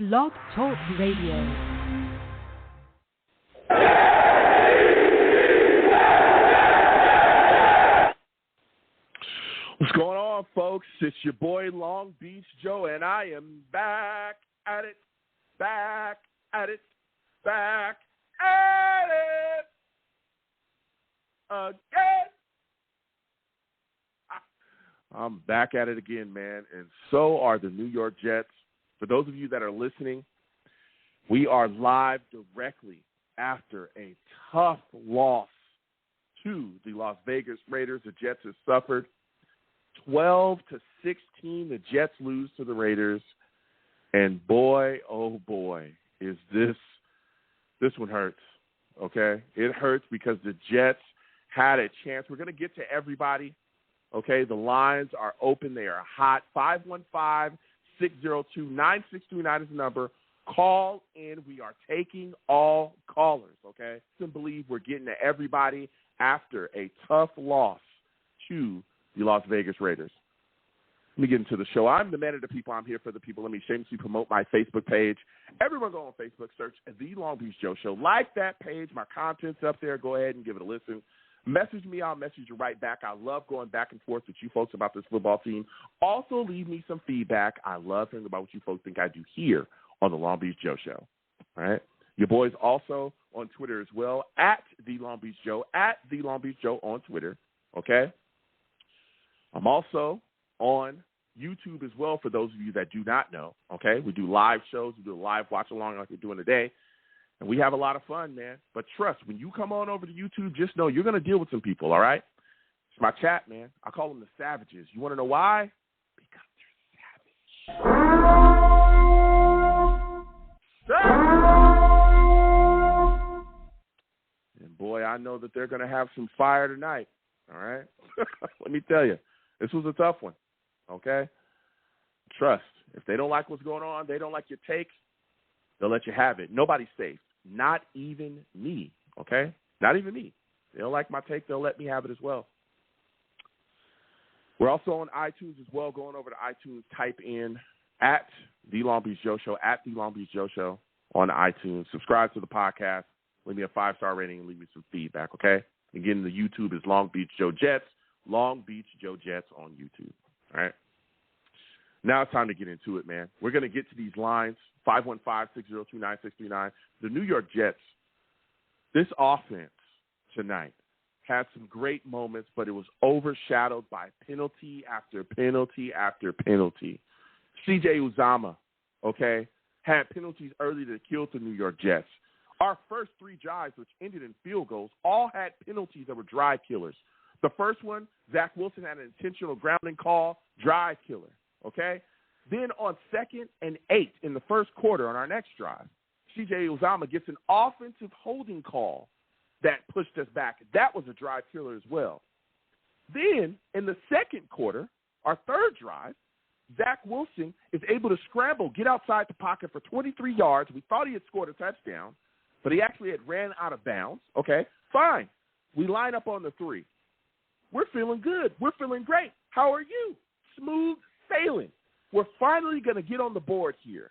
Blog Talk Radio. What's going on, folks? It's your boy Long Beach Joe, and I am back at it again. I'm back at it again, man, and so are the New York Jets. For those of you that are listening, we are live directly after a tough loss to the Las Vegas Raiders. The Jets have suffered 12-16. The Jets lose to the Raiders, and boy, oh boy, is this one hurts. Okay, it hurts because the Jets had a chance. We're going to get to everybody. Okay, the lines are open. They are hot. 515-602-9639 is the number. Call in. We are taking all callers, okay? I can't believe we're getting to everybody after a tough loss to the Las Vegas Raiders. Let me get into the show. I'm the man of the people. I'm here for the people. Let me shamelessly promote my Facebook page. Everyone go on Facebook, search The Long Beach Joe Show. Like that page. My content's up there. Go ahead and give it a listen. Message me. I'll message you right back. I love going back and forth with you folks about this football team. Also, leave me some feedback. I love hearing about what you folks think I do here on the Long Beach Joe Show. All right? Your boy's also on Twitter as well, at The Long Beach Joe, at The Long Beach Joe on Twitter. Okay? I'm also on YouTube as well for those of you that do not know. Okay? We do live shows. We do a live watch-along like we're doing today. And we have a lot of fun, man. But trust, when you come on over to YouTube, just know you're going to deal with some people, all right? It's my chat, man. I call them the savages. You want to know why? Because they're savage. And, boy, I know that they're going to have some fire tonight, all right? Let me tell you, this was a tough one, okay? Trust, if they don't like what's going on, they don't like your take, they'll let you have it. Nobody's safe. Not even me, okay? Not even me. They don't like my take. They'll let me have it as well. We're also on iTunes as well. Going over to iTunes, type in at The Long Beach Joe Show, at The Long Beach Joe Show on iTunes. Subscribe to the podcast. Leave me a 5-star rating and leave me some feedback, okay? Again, the YouTube is Long Beach Joe Jets, Long Beach Joe Jets on YouTube, all right? Now it's time to get into it, man. We're going to get to these lines, 515-602-9639. The New York Jets, this offense tonight had some great moments, but it was overshadowed by penalty after penalty after penalty. C.J. Uzomah, okay, had penalties early that killed the New York Jets. Our first three drives, which ended in field goals, all had penalties that were drive killers. The first one, Zach Wilson had an intentional grounding call, drive killer. Okay? Then on 2nd and 8 in the first quarter on our next drive, C.J. Uzomah gets an offensive holding call that pushed us back. That was a drive killer as well. Then in the second quarter, our third drive, Zach Wilson is able to scramble, get outside the pocket for 23 yards. We thought he had scored a touchdown, but he actually had ran out of bounds. Okay, fine. We line up on the 3. We're feeling good. We're feeling great. How are you? Smooth sailing. We're finally going to get on the board here.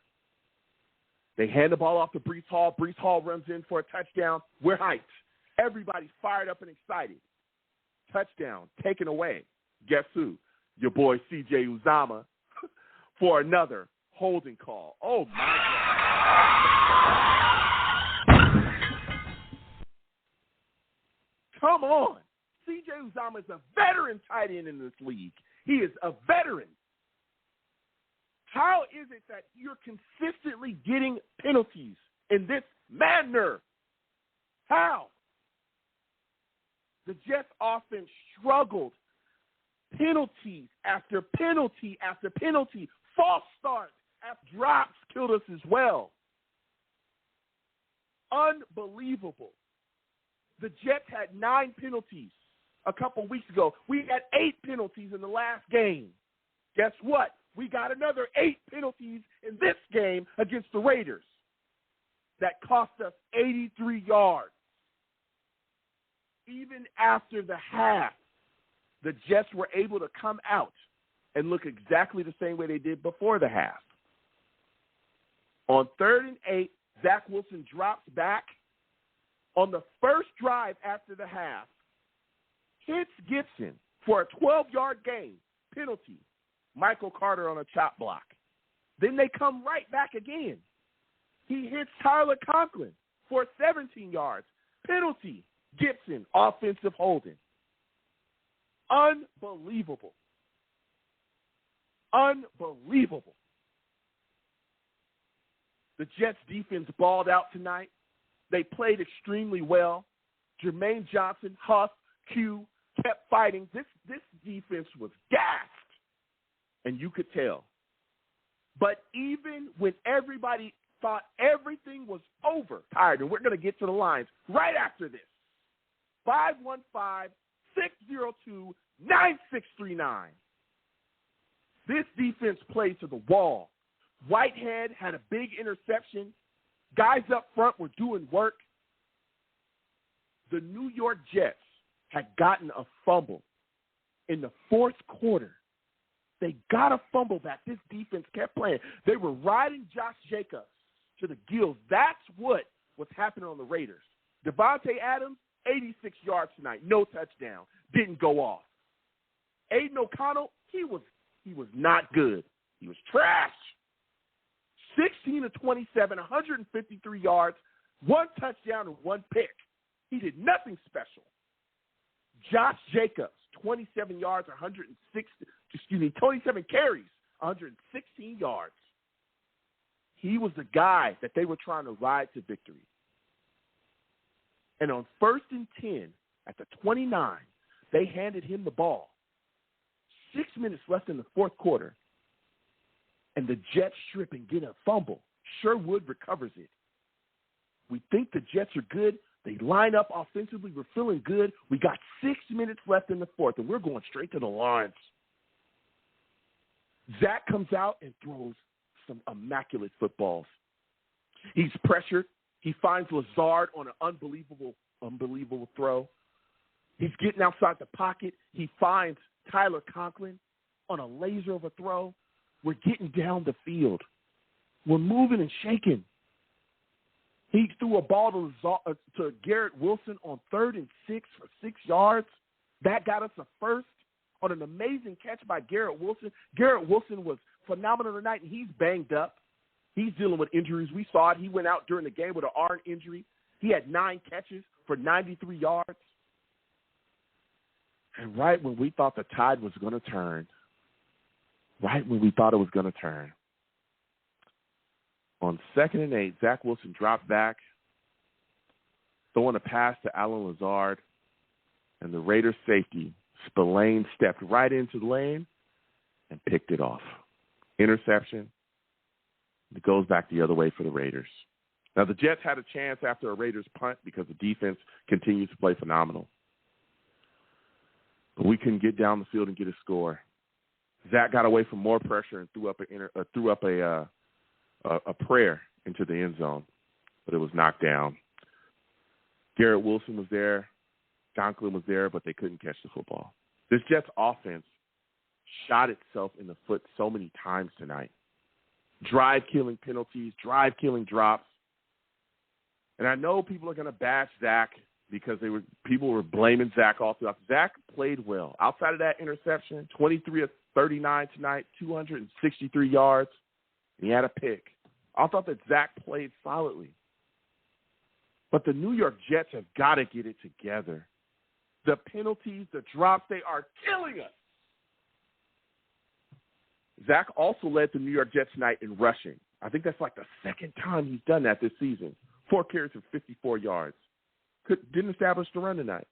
They hand the ball off to Breece Hall. Breece Hall runs in for a touchdown. We're hyped. Everybody's fired up and excited. Touchdown taken away. Guess who? Your boy C.J. Uzomah for another holding call. Oh, my God. Come on. C.J. Uzomah is a veteran tight end in this league. He is a veteran. How is it that you're consistently getting penalties in this manner? How? The Jets offense struggled. Penalties after penalty after penalty. False starts after drops killed us as well. Unbelievable. The Jets had 9 penalties a couple weeks ago. We had 8 penalties in the last game. Guess what? We got another 8 penalties in this game against the Raiders that cost us 83 yards. Even after the half, the Jets were able to come out and look exactly the same way they did before the half. On 3rd and 8, Zach Wilson drops back. On the first drive after the half, hits Gibson for a 12-yard gain, penalty. Michael Carter on a chop block. Then they come right back again. He hits Tyler Conklin for 17 yards, penalty. Gibson, offensive holding. Unbelievable. Unbelievable. The Jets defense balled out tonight. They played extremely well. Jermaine Johnson, Huff, Q kept fighting. This defense was gassed, and you could tell. But even when everybody thought everything was over, tired, and we're going to get to the lines right after this. 515-602-9639. This defense played to the wall. Whitehead had a big interception. Guys up front were doing work. The New York Jets had gotten a fumble in the fourth quarter. They got a fumble that this defense kept playing. They were riding Josh Jacobs to the gills. That's what was happening on the Raiders. Devontae Adams, 86 yards tonight, no touchdown, didn't go off. Aiden O'Connell, he was not good. He was trash. 16 of 27, 153 yards, 1 touchdown and 1 pick. He did nothing special. Josh Jacobs, 27 yards, 27 carries, 116 yards. He was the guy that they were trying to ride to victory. And on 1st and 10, at the 29, they handed him the ball. 6 minutes left in the fourth quarter. And the Jets strip and get a fumble. Sherwood recovers it. We think the Jets are good. They line up offensively. We're feeling good. We got 6 minutes left in the fourth, and we're going straight to the lines. Zach comes out and throws some immaculate footballs. He's pressured. He finds Lazard on an unbelievable throw. He's getting outside the pocket. He finds Tyler Conklin on a laser of a throw. We're getting down the field. We're moving and shaking. He threw a ball to Garrett Wilson on 3rd and 6 for 6 yards. That got us a first on an amazing catch by Garrett Wilson. Garrett Wilson was phenomenal tonight, and he's banged up. He's dealing with injuries. We saw it. He went out during the game with an arm injury. He had 9 catches for 93 yards. And right when we thought the tide was going to turn, on 2nd and 8, Zach Wilson dropped back, throwing a pass to Alan Lazard, and the Raiders safety, Spillane, stepped right into the lane and picked it off. Interception. It goes back the other way for the Raiders. Now, the Jets had a chance after a Raiders punt because the defense continues to play phenomenal. But we couldn't get down the field and get a score. Zach got away from more pressure and threw up a prayer into the end zone, but it was knocked down. Garrett Wilson was there. Conklin was there, but they couldn't catch the football. This Jets offense shot itself in the foot so many times tonight. Drive-killing penalties, drive-killing drops. And I know people are going to bash Zach because people were blaming Zach all throughout. Zach played well. Outside of that interception, 23 of 39 tonight, 263 yards, and he had a pick. I thought that Zach played solidly. But the New York Jets have got to get it together. The penalties, the drops, they are killing us. Zach also led the New York Jets tonight in rushing. I think that's like the second time he's done that this season. 4 carries for 54 yards. Didn't establish the run tonight.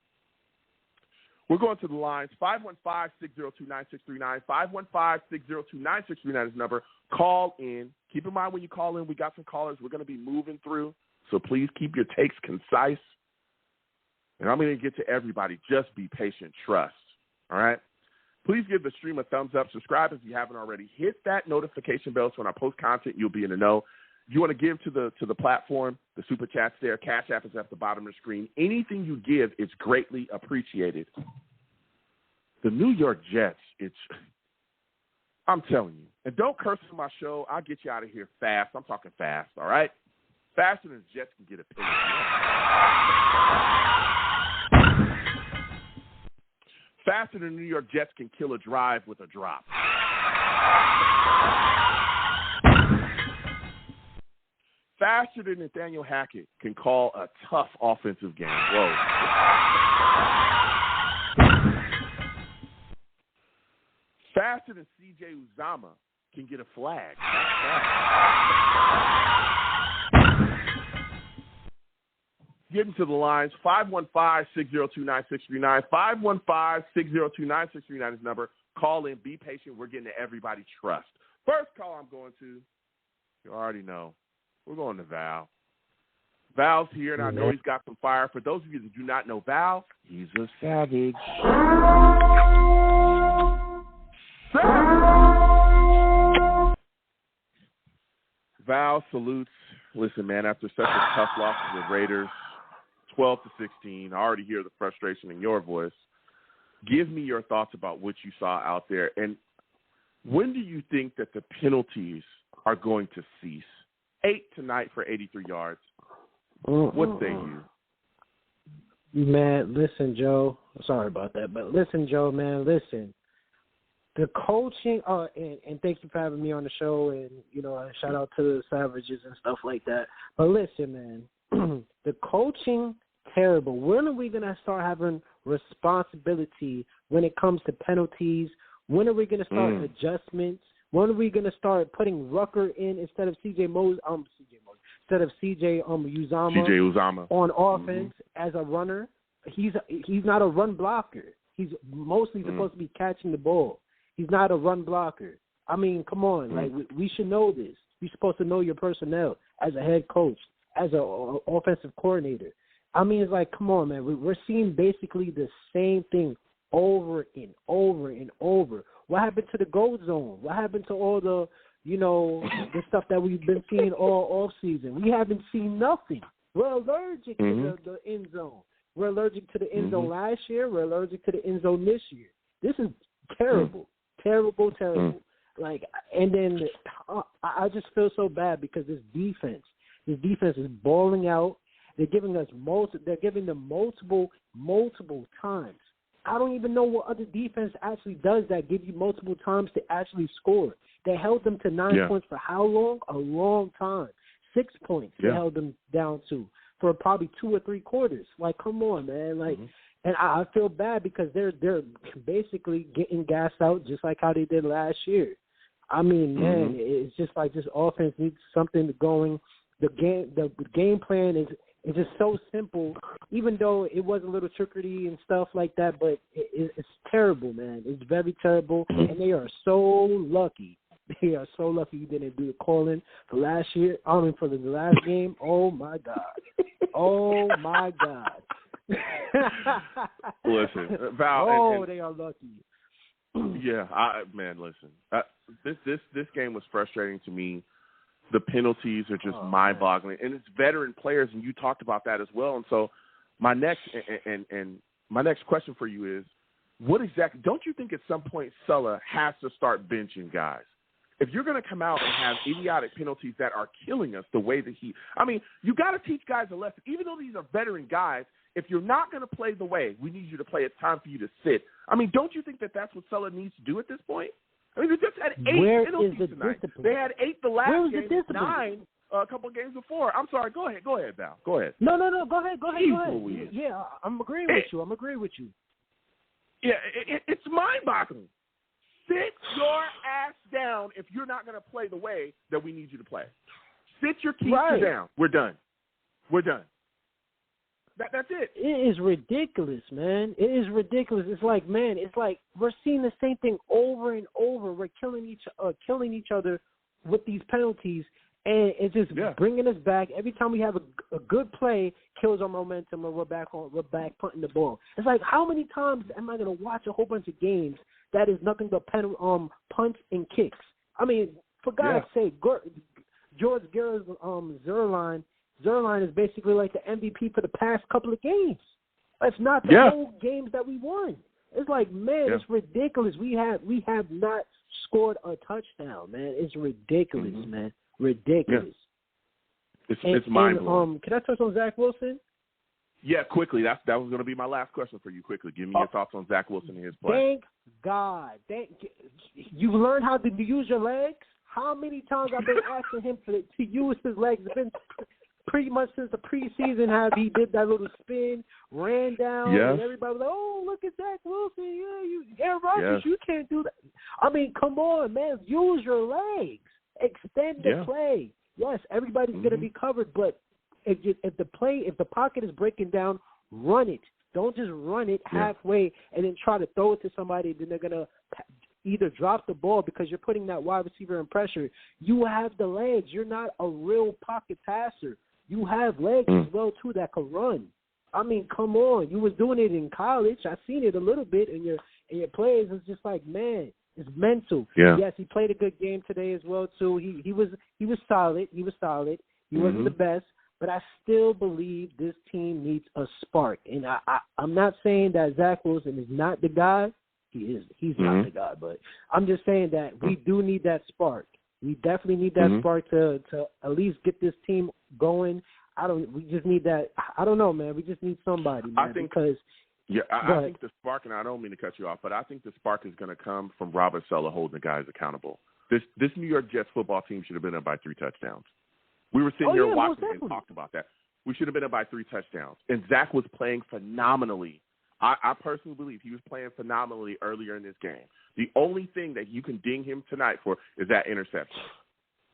We're going to the lines. 515-602-9639. 515-602-9639 is the number. Call in. Keep in mind when you call in, we got some callers we're going to be moving through, so please keep your takes concise. And I'm going to get to everybody. Just be patient. Trust. All right? Please give the stream a thumbs up. Subscribe if you haven't already. Hit that notification bell so when I post content, you'll be in the know. If you want to give to the platform, the Super Chat's there. Cash App is at the bottom of the screen. Anything you give is greatly appreciated. The New York Jets, I'm telling you, And don't curse on my show. I'll get you out of here fast. I'm talking fast, all right? Faster than Jets can get a penalty. Faster than New York Jets can kill a drive with a drop. Faster than Nathaniel Hackett can call a tough offensive game. Whoa. Faster than C.J. Uzomah can get a flag. Getting to the lines, 515-602-9639. 515-602-9639 is the number. Call in. Be patient. We're getting to everybody trust. First call I'm going to, you already know, we're going to Val. Val's here, and I know he's got some fire. For those of you that do not know Val, he's a savage. Val salutes. Listen, man, after such a tough loss to the Raiders, 12-16, I already hear the frustration in your voice. Give me your thoughts about what you saw out there. And when do you think that the penalties are going to cease? 8 tonight for 83 yards. What say you? Man, listen, Joe. Sorry about that, but listen, Joe, man, listen. The coaching, and thank you for having me on the show, and, you know, shout out to the Savages and stuff like that. But listen, man, the coaching, terrible. When are we going to start having responsibility when it comes to penalties? When are we going to start adjustments? When are we going to start putting Rucker in instead of C.J. Uzomah on offense as a runner? He's not a run blocker. He's mostly supposed to be catching the ball. He's not a run blocker. I mean, come on. Like, we should know this. You're supposed to know your personnel as a head coach, as an offensive coordinator. I mean, it's like, come on, man. We're seeing basically the same thing over and over and over. What happened to the gold zone? What happened to all the, you know, the stuff that we've been seeing all off season? We haven't seen nothing. We're allergic to the end zone. We're allergic to the end zone last year. We're allergic to the end zone this year. This is terrible. Terrible. Like, and then I just feel so bad because this defense is balling out. They're giving them multiple times. I don't even know what other defense actually does that give you multiple times to actually score. They held them to 9 points for how long? A long time. 6 points they held them down to for probably 2 or 3 quarters. Like, come on, man. Like, and I feel bad because they're basically getting gassed out just like how they did last year. I mean, man, it's just like this offense needs something going. The game plan is just so simple, even though it was a little trickery and stuff like that, but it's terrible, man. It's very terrible, and they are so lucky. They are so lucky you didn't do the calling for last year. I mean, for the last game. Oh, my God. Oh, my God. Listen, Val. They are lucky. Yeah, listen. This game was frustrating to me. The penalties are just mind-boggling, and it's veteran players, and you talked about that as well. And so, my next question for you is, what exactly? Don't you think at some point Sulla has to start benching guys? If you're going to come out and have idiotic penalties that are killing us the way that you got to teach guys a lesson. Even though these are veteran guys, if you're not going to play the way we need you to play, it's time for you to sit. I mean, don't you think that that's what Sulla needs to do at this point? I mean, they just had 8 penalties tonight. Discipline? They had 8 the last game, 9 a couple of games before. I'm sorry. Go ahead, Val. Go ahead. No. Go ahead. Yeah, I'm agreeing with you. Yeah, it's mind-boggling. Sit your ass down if you're not going to play the way that we need you to play. Sit your keeper down. We're done. That's it. It is ridiculous, man. It is ridiculous. It's like, man, we're seeing the same thing over and over. We're killing each other with these penalties, and it's just bringing us back. Every time we have a good play, kills our momentum, and we're back punting the ball. It's like, how many times am I going to watch a whole bunch of games that is nothing but punts and kicks? I mean, for God's sake, George Zerline is basically like the MVP for the past couple of games. It's not the whole games that we won. It's like, man, it's ridiculous. We have not scored a touchdown, man. It's ridiculous, man. Ridiculous. Yeah. It's mind-blowing. Can I touch on Zach Wilson? Yeah, quickly. That was going to be my last question for you. Quickly, give me your thoughts on Zach Wilson and his play. Thank God. You learned how to use your legs? How many times I've been asking him to use his legs? It's been pretty much since the preseason how he did that little spin, ran down, and everybody was like, oh, look at Zach Wilson. Yeah, Aaron Rodgers, you can't do that. I mean, come on, man. Use your legs. Extend the play. Yes, everybody's going to be covered, but if the pocket is breaking down, run it. Don't just run it halfway and then try to throw it to somebody. Then they're going to either drop the ball because you're putting that wide receiver in pressure. You have the legs. You're not a real pocket passer. You have legs as well, too, that can run. I mean, come on. You was doing it in college. I seen it a little bit in your plays. It's just like, man, it's mental. Yeah. Yes, he played a good game today as well, too. He was solid. He wasn't the best. But I still believe this team needs a spark. And I'm not saying that Zach Wilson is not the guy. He is. He's not the guy. But I'm just saying that we do need that spark. We definitely need that spark to at least get this team going. We just need that. I don't know, man. We just need somebody, man. I think the spark, and I don't mean to cut you off, but I think the spark is going to come from Robert Saleh holding the guys accountable. This New York Jets football team should have been up by 3 touchdowns. We were sitting here watching and talked about that. We should have been up by 3 touchdowns. And Zach was playing phenomenally. I personally believe he was playing phenomenally earlier in this game. The only thing that you can ding him tonight for is that interception.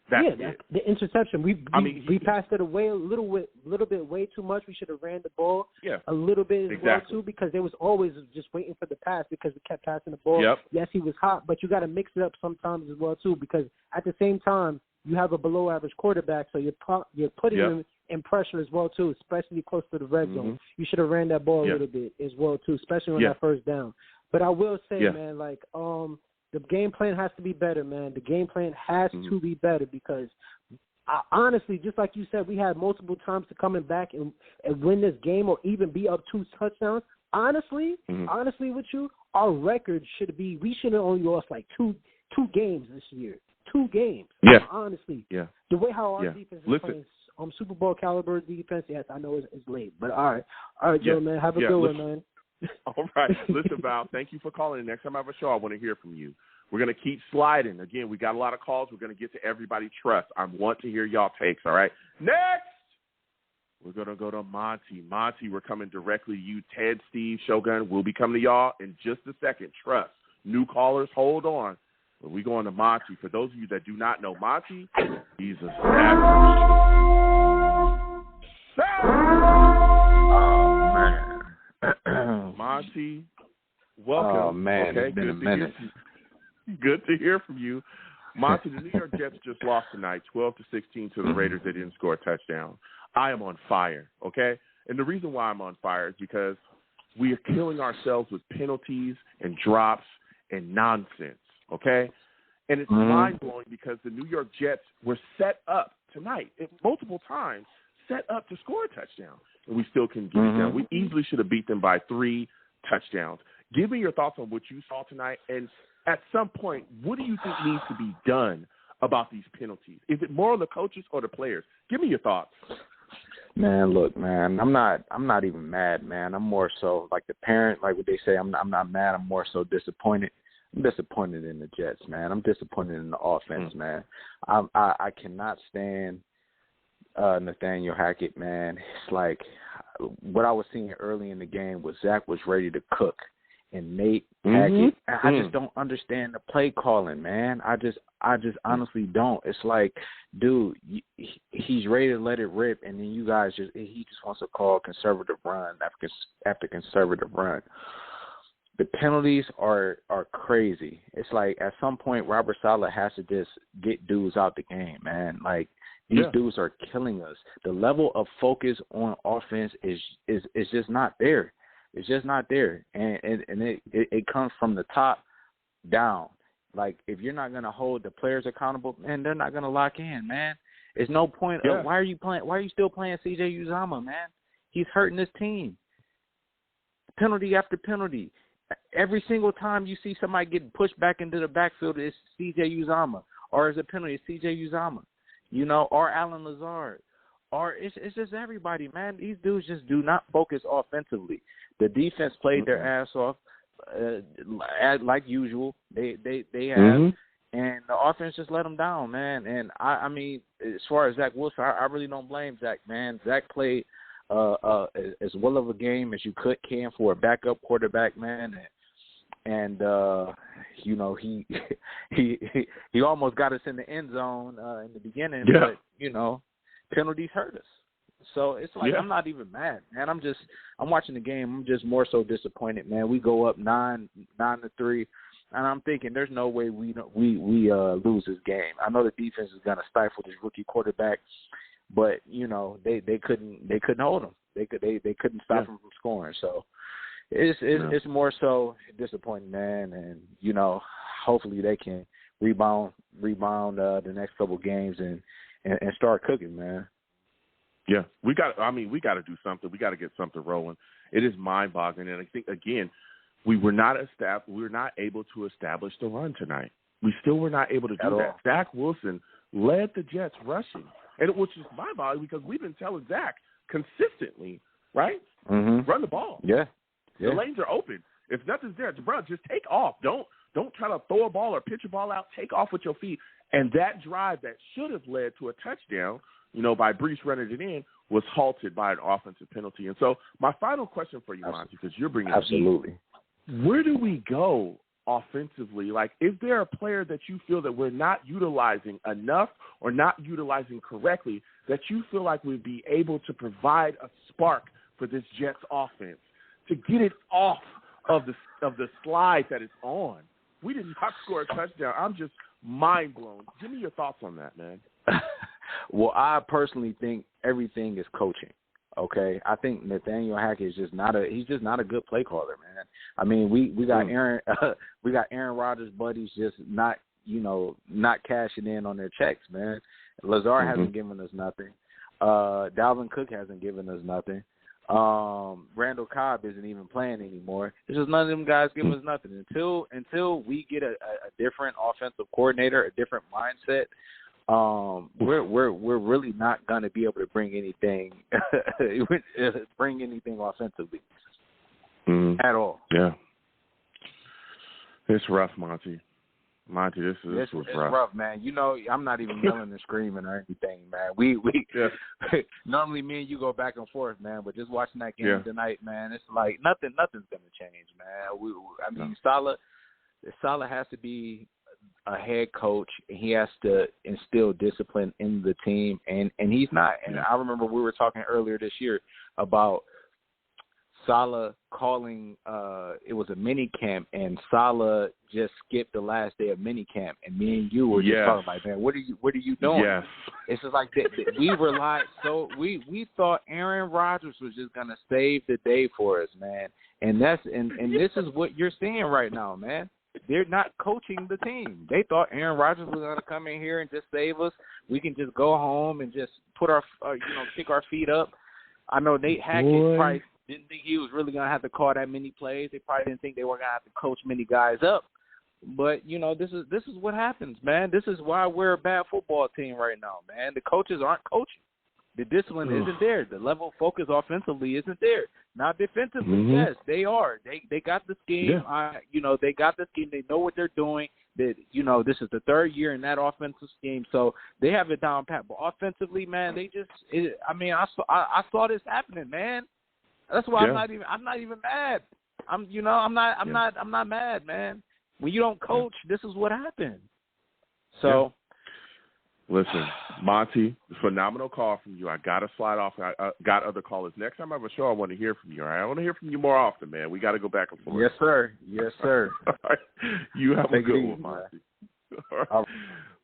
The interception. We passed it away a little bit way too much. We should have ran the ball a little bit as well too, because they was always just waiting for the pass because we kept passing the ball. Yep. Yes, he was hot, but you got to mix it up sometimes as well too, because at the same time you have a below average quarterback, so you're putting him in pressure as well too, especially close to the red zone. You should have ran that ball a little bit as well too, especially on that first down. But I will say, man, like the game plan has to be better, man. The game plan has to be better because, honestly, just like you said, we had multiple times to coming back and win this game or even be up 2 touchdowns. Honestly with you, our record should be we should have only lost like two games this year. 2 games. Yeah. Honestly. Yeah. The way how our defense is playing Super Bowl caliber defense, yes, I know it's late. But all right, Joe, man. Have a good one, man. All right. Listen, Val, thank you for calling. Next time I have a show, I want to hear from you. We're going to keep sliding. Again, we got a lot of calls. We're going to get to everybody. Trust. I want to hear y'all takes, all right? Next, we're going to go to Monty. Monty, we're coming directly to you. Ted, Steve, Shogun, we'll be coming to y'all in just a second. Trust. New callers, hold on. But we're going to Monty. For those of you that do not know Monty, he's a Monty, welcome. Oh, man, it's been a minute. Good to hear from you. Monty, the New York Jets just lost tonight, 12-16 to the Raiders. They didn't score a touchdown. I am on fire, okay? And the reason why I'm on fire is because we are killing ourselves with penalties and drops and nonsense, okay? And it's mind-blowing because the New York Jets were set up tonight, multiple times, set up to score a touchdown. And we still couldn't get it done. We easily should have beat them by 3 touchdowns. Give me your thoughts on what you saw tonight. And at some point, what do you think needs to be done about these penalties? Is it more on the coaches or the players? Give me your thoughts. Man, look, man, I'm not even mad, man. I'm more so like the parent, like what they say. I'm not mad. I'm more so disappointed. I'm disappointed in the Jets, man. I'm disappointed in the offense, man. I cannot stand Nathaniel Hackett, man. It's like what I was seeing early in the game was Zach was ready to cook, and Nate Hackett. I just don't understand the play calling, man. I just honestly don't. It's like, dude, he's ready to let it rip, and then you guys he just wants to call conservative run after conservative run. The penalties are crazy. It's like at some point Robert Saleh has to just get dudes out the game, man. Like these dudes are killing us. The level of focus on offense is just not there. It's just not there, and it comes from the top down. Like if you're not gonna hold the players accountable, man, they're not gonna lock in, man. There's no point. Why are you playing? Why are you still playing C.J. Uzomah, man? He's hurting this team. Penalty after penalty. every single time you see somebody getting pushed back into the backfield, it's C.J. Uzomah, or it's a penalty, it's C.J. Uzomah, you know, or Allen Lazard, or it's just everybody, man. These dudes just do not focus offensively. The defense played their ass off, like usual. They have, and the offense just let them down, man. And I mean, as far as Zach Wilson, I really don't blame Zach, man. Zach played as well of a game as you can for a backup quarterback, man. And you know, he almost got us in the end zone in the beginning, but you know, penalties hurt us. So it's like I'm not even mad, man. I'm watching the game. I'm just more so disappointed, man. We go up 9-3, and I'm thinking there's no way we lose this game. I know the defense is gonna stifle this rookie quarterback, but you know they couldn't hold him. They couldn't stop him from scoring. So it's more so disappointing, man. And you know, hopefully they can rebound the next couple games and start cooking, man. Yeah, we got to do something. We got to get something rolling. It is mind-boggling, and I think again, we were not able to establish the run tonight. We still were not able to do that. Zach Wilson led the Jets rushing, and which is mind-boggling because we've been telling Zach consistently, right? Run the ball. Yeah. The lanes are open. If nothing's there, bro, just take off. Don't try to throw a ball or pitch a ball out. Take off with your feet. And that drive that should have led to a touchdown, you know, by Brees running it in, was halted by an offensive penalty. And so my final question for you, Monty, because you're bringing absolutely, where do we go offensively? Like, is there a player that you feel that we're not utilizing enough or not utilizing correctly that you feel like would be able to provide a spark for this Jets offense to get it off of the slide that it's on? We did not score a touchdown. I'm just mind blown. Give me your thoughts on that, man. Well, I personally think everything is coaching. Okay, I think Nathaniel Hackett is just not a good play caller, man. I mean, we got Aaron Rodgers buddies just not cashing in on their checks, man. Lazard hasn't given us nothing. Dalvin Cook hasn't given us nothing. Randall Cobb isn't even playing anymore. It's just none of them guys giving us nothing until we get a different offensive coordinator, a different mindset. We're really not going to be able to bring anything offensively at all. Yeah, it's rough, Monty. This was rough, man. You know, I'm not even yelling and screaming or anything, man. We normally me and you go back and forth, man. But just watching that game tonight, man, it's like nothing's gonna change, man. Saleh has to be a head coach, and he has to instill discipline in the team, and he's not. And I remember we were talking earlier this year about Saleh calling it was a mini camp, and Saleh just skipped the last day of mini camp, and me and you were just talking like, man, what are you doing? Yes. It's just like we relied we thought Aaron Rodgers was just gonna save the day for us, man, and this is what you're seeing right now, man. They're not coaching the team. They thought Aaron Rodgers was going to come in here and just save us. We can just go home and just put our, kick our feet up. I know Nate Hackett probably didn't think he was really going to have to call that many plays. They probably didn't think they were going to have to coach many guys up. But, you know, this is what happens, man. This is why we're a bad football team right now, man. The coaches aren't coaching. The discipline isn't there. The level of focus offensively isn't there. Now, defensively, yes, they are. They got the scheme. Yeah. They got the scheme. They know what they're doing. That this is the third year in that offensive scheme, so they have it down pat. But offensively, man, I saw this happening, man. That's why I'm not even mad. I'm not mad, man. When you don't coach, this is what happened. So. Yeah. Listen, Monty, phenomenal call from you. I got to slide off. I got other callers. Next time I have a show, I want to hear from you. All right? I want to hear from you more often, man. We got to go back and forth. Yes, sir. Yes, sir. All right. You have a good one, Monty. All right.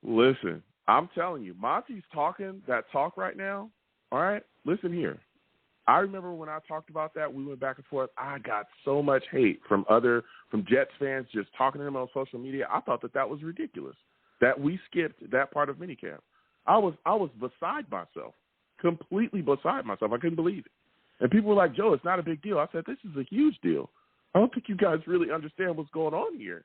Listen, I'm telling you, Monty's talking that talk right now. All right? Listen here. I remember when I talked about that, we went back and forth. I got so much hate from Jets fans just talking to him on social media. I thought that was ridiculous. That we skipped that part of minicamp. I was beside myself, completely beside myself. I couldn't believe it. And people were like, Joe, it's not a big deal. I said, this is a huge deal. I don't think you guys really understand what's going on here.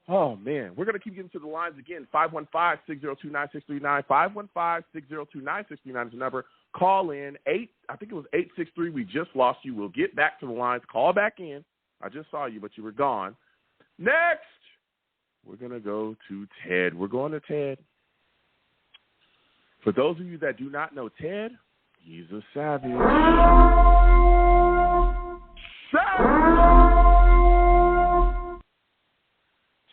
Oh, man. We're going to keep getting to the lines again. 515-602-9639. 515-602-9639 is the number. Call in. I think it was 863. We just lost you. We'll get back to the lines. Call back in. I just saw you, but you were gone. Next, we're going to go to Ted. We're going to Ted. For those of you that do not know Ted, he's a savage.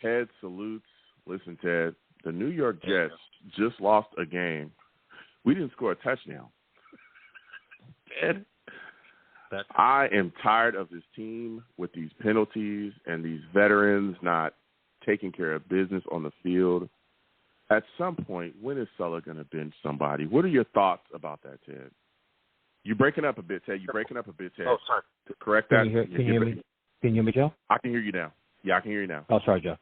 Ted salutes. Listen, Ted, the New York Jets just lost a game. We didn't score a touchdown. Ted, I am tired of this team with these penalties and these veterans not taking care of business on the field. At some point, when is Sulla going to bench somebody? What are your thoughts about that, Ted? You're breaking up a bit, Ted. Oh, sorry. Correct that. Can you hear me? Can you hear me, Joe? I can hear you now. Yeah, I can hear you now. Oh, sorry, Joe.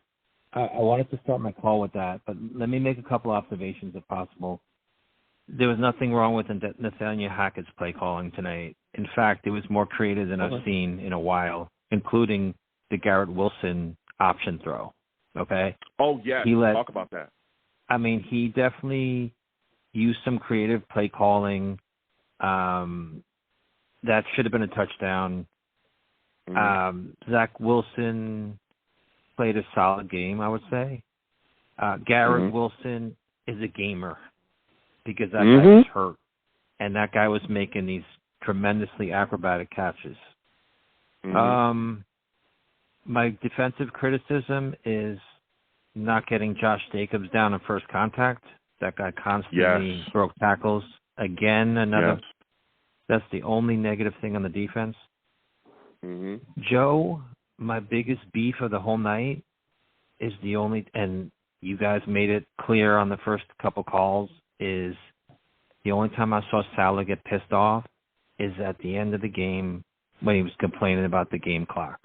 I wanted to start my call with that, but let me make a couple observations if possible. There was nothing wrong with Nathaniel Hackett's play calling tonight. In fact, it was more creative than I've seen in a while, including the Garrett Wilson option throw. Okay? Oh, yeah. Talk about that. I mean, he definitely used some creative play calling. That should have been a touchdown. Zach Wilson played a solid game, I would say. Garrett Wilson is a gamer because that guy was hurt, and that guy was making these tremendously acrobatic catches. My defensive criticism is not getting Josh Jacobs down in first contact. That guy constantly broke tackles. Again, that's the only negative thing on the defense. Joe, my biggest beef of the whole night is and you guys made it clear on the first couple calls, is the only time I saw Salah get pissed off is at the end of the game when he was complaining about the game clock.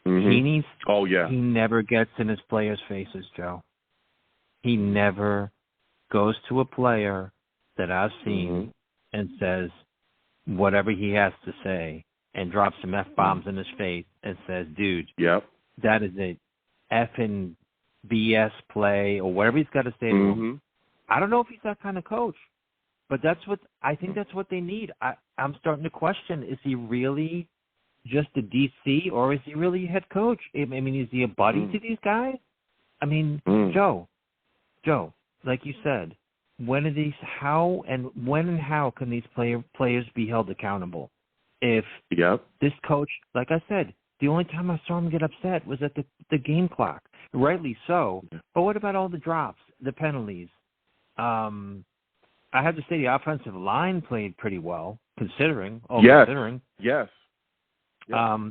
He needs. He never gets in his players' faces, Joe. He never goes to a player that I've seen and says whatever he has to say and drops some F-bombs in his face and says, dude, that is a effing BS play or whatever he's got to say to him. I don't know if he's that kind of coach, but I think that's what they need. I'm starting to question, is he really just a DC or is he really a head coach? I mean, is he a buddy to these guys? I mean, Joe, like you said, when and how can these players be held accountable? If this coach, like I said, the only time I saw him get upset was at the game clock, rightly so. But what about all the drops, the penalties? I have to say the offensive line played pretty well, considering.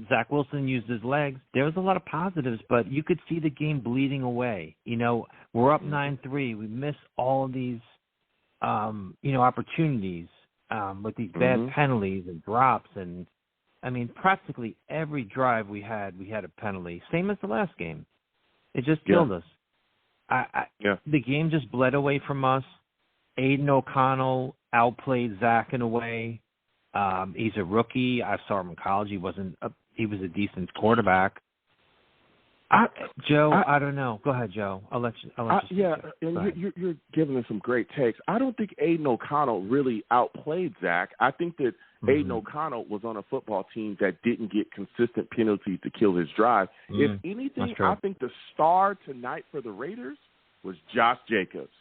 Zach Wilson used his legs. There was a lot of positives, but you could see the game bleeding away. You know, we're up 9-3. We miss all of these, opportunities with these bad penalties and drops. And, I mean, practically every drive we had a penalty. Same as the last game. It just killed us. The game just bled away from us. Aiden O'Connell outplayed Zach in a way. He's a rookie. I saw him in college. He was a decent quarterback. I don't know. Go ahead, Joe. I'll let you. And you're giving us some great takes. I don't think Aiden O'Connell really outplayed Zach. I think that Aiden O'Connell was on a football team that didn't get consistent penalties to kill his drive. If anything, I think the star tonight for the Raiders was Josh Jacobs,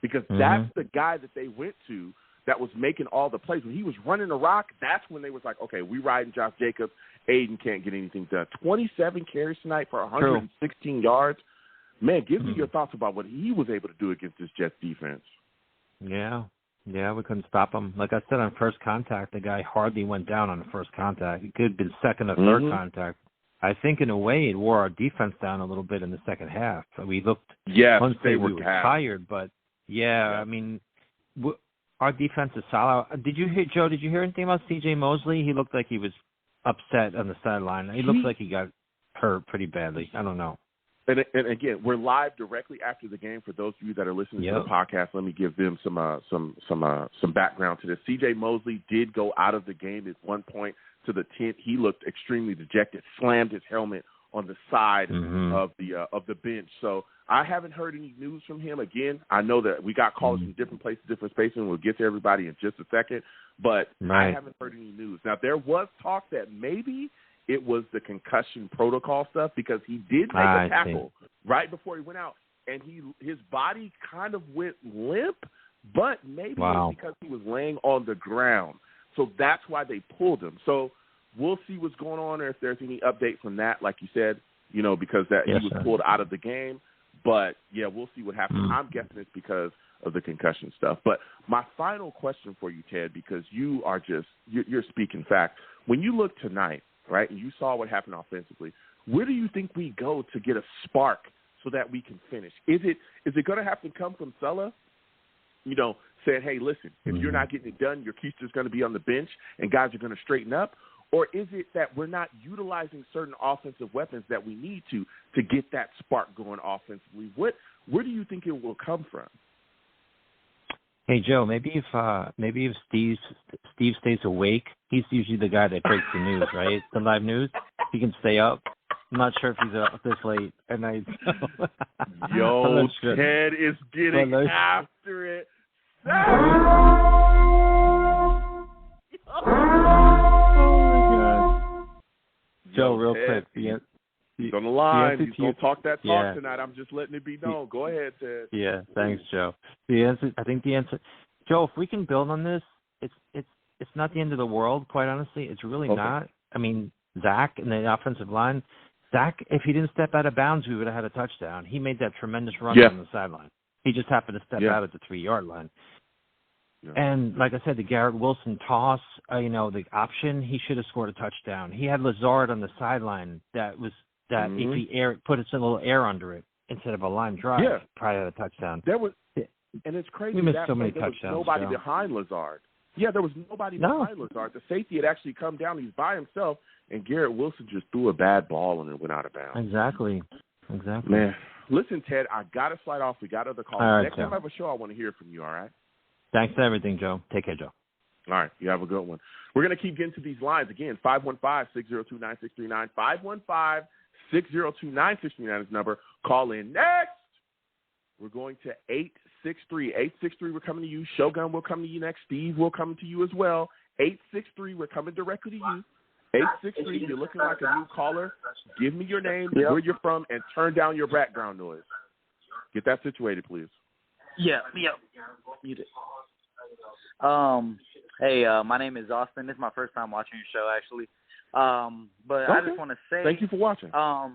because that's the guy that they went to that was making all the plays. When he was running the rock, that's when they was like, okay, we riding Josh Jacobs. Aiden can't get anything done. 27 carries tonight for 116 yards. Man, give me your thoughts about what he was able to do against this Jets defense. Yeah, we couldn't stop him. Like I said, on first contact, the guy hardly went down on the first contact. He could have been second or third contact. I think in a way it wore our defense down a little bit in the second half. We looked, they were tired, but I mean, our defense is solid. Did you hear, Joe, anything about C.J. Mosley? He looked like he was upset on the sideline. He looked like he got hurt pretty badly. I don't know. And again, we're live directly after the game. For those of you that are listening to the podcast, let me give them some background to this. C.J. Mosley did go out of the game at one point. to the tent. He looked extremely dejected, slammed his helmet on the side of the bench. So I haven't heard any news from him. Again, I know that we got callers from different places, different spaces, and we'll get to everybody in just a second. But I haven't heard any news. Now, there was talk that maybe it was the concussion protocol stuff because he did make a tackle right before he went out, and his body kind of went limp, but maybe it was because he was laying on the ground. So that's why they pulled him. So we'll see what's going on, or if there's any update from that, like you said, because he was pulled out of the game. But, yeah, we'll see what happens. I'm guessing it's because of the concussion stuff. But my final question for you, Ted, because you are you're speaking fact. When you look tonight, right, and you saw what happened offensively, where do you think we go to get a spark so that we can finish? Is it going to have to come from Sulla, saying, hey, listen, if you're not getting it done, your keister's going to be on the bench and guys are going to straighten up? Or is it that we're not utilizing certain offensive weapons that we need to get that spark going offensively? Where do you think it will come from? Hey, Joe, maybe if Steve stays awake, he's usually the guy that breaks the news, right? The live news. He can stay up. I'm not sure if he's up this late at night. Yo, Ted is getting after it. Joe, real quick. He's on the line. He's going to talk that talk tonight. I'm just letting it be known. Go ahead, Ted. Yeah, thanks, Joe. I think the answer, Joe, if we can build on this, it's not the end of the world, quite honestly. It's really not. I mean, Zach and the offensive line, if he didn't step out of bounds, we would have had a touchdown. He made that tremendous run on the sideline. He just happened to step out at the 3-yard line. Yeah. And like I said, the Garrett Wilson toss, the option, he should have scored a touchdown. He had Lazard on the sideline if he put a little air under it instead of a line drive prior to the touchdown. And it's crazy. We missed so many touchdowns. There was nobody behind Lazard. Yeah, there was nobody behind Lazard. The safety had actually come down. He's by himself, and Garrett Wilson just threw a bad ball and it went out of bounds. Exactly. Man, listen, Ted, I got to slide off. We got other calls. Right, Next time I have a show, I want to hear from you, all right? Thanks for everything, Joe. Take care, Joe. All right. You have a good one. We're going to keep getting to these lines. Again, 515-602-9639. 515-602-9639 is the number. Call in next. We're going to 863. 863, we're coming to you. Shogun will come to you next. Steve will come to you as well. 863, we're coming directly to you. 863, you're looking like a new caller. Give me your name, where you're from, and turn down your background noise. Get that situated, please. Yeah. You did. Hey, my name is Austin. This is my first time watching your show, actually. But I just want to say, thank you for watching. I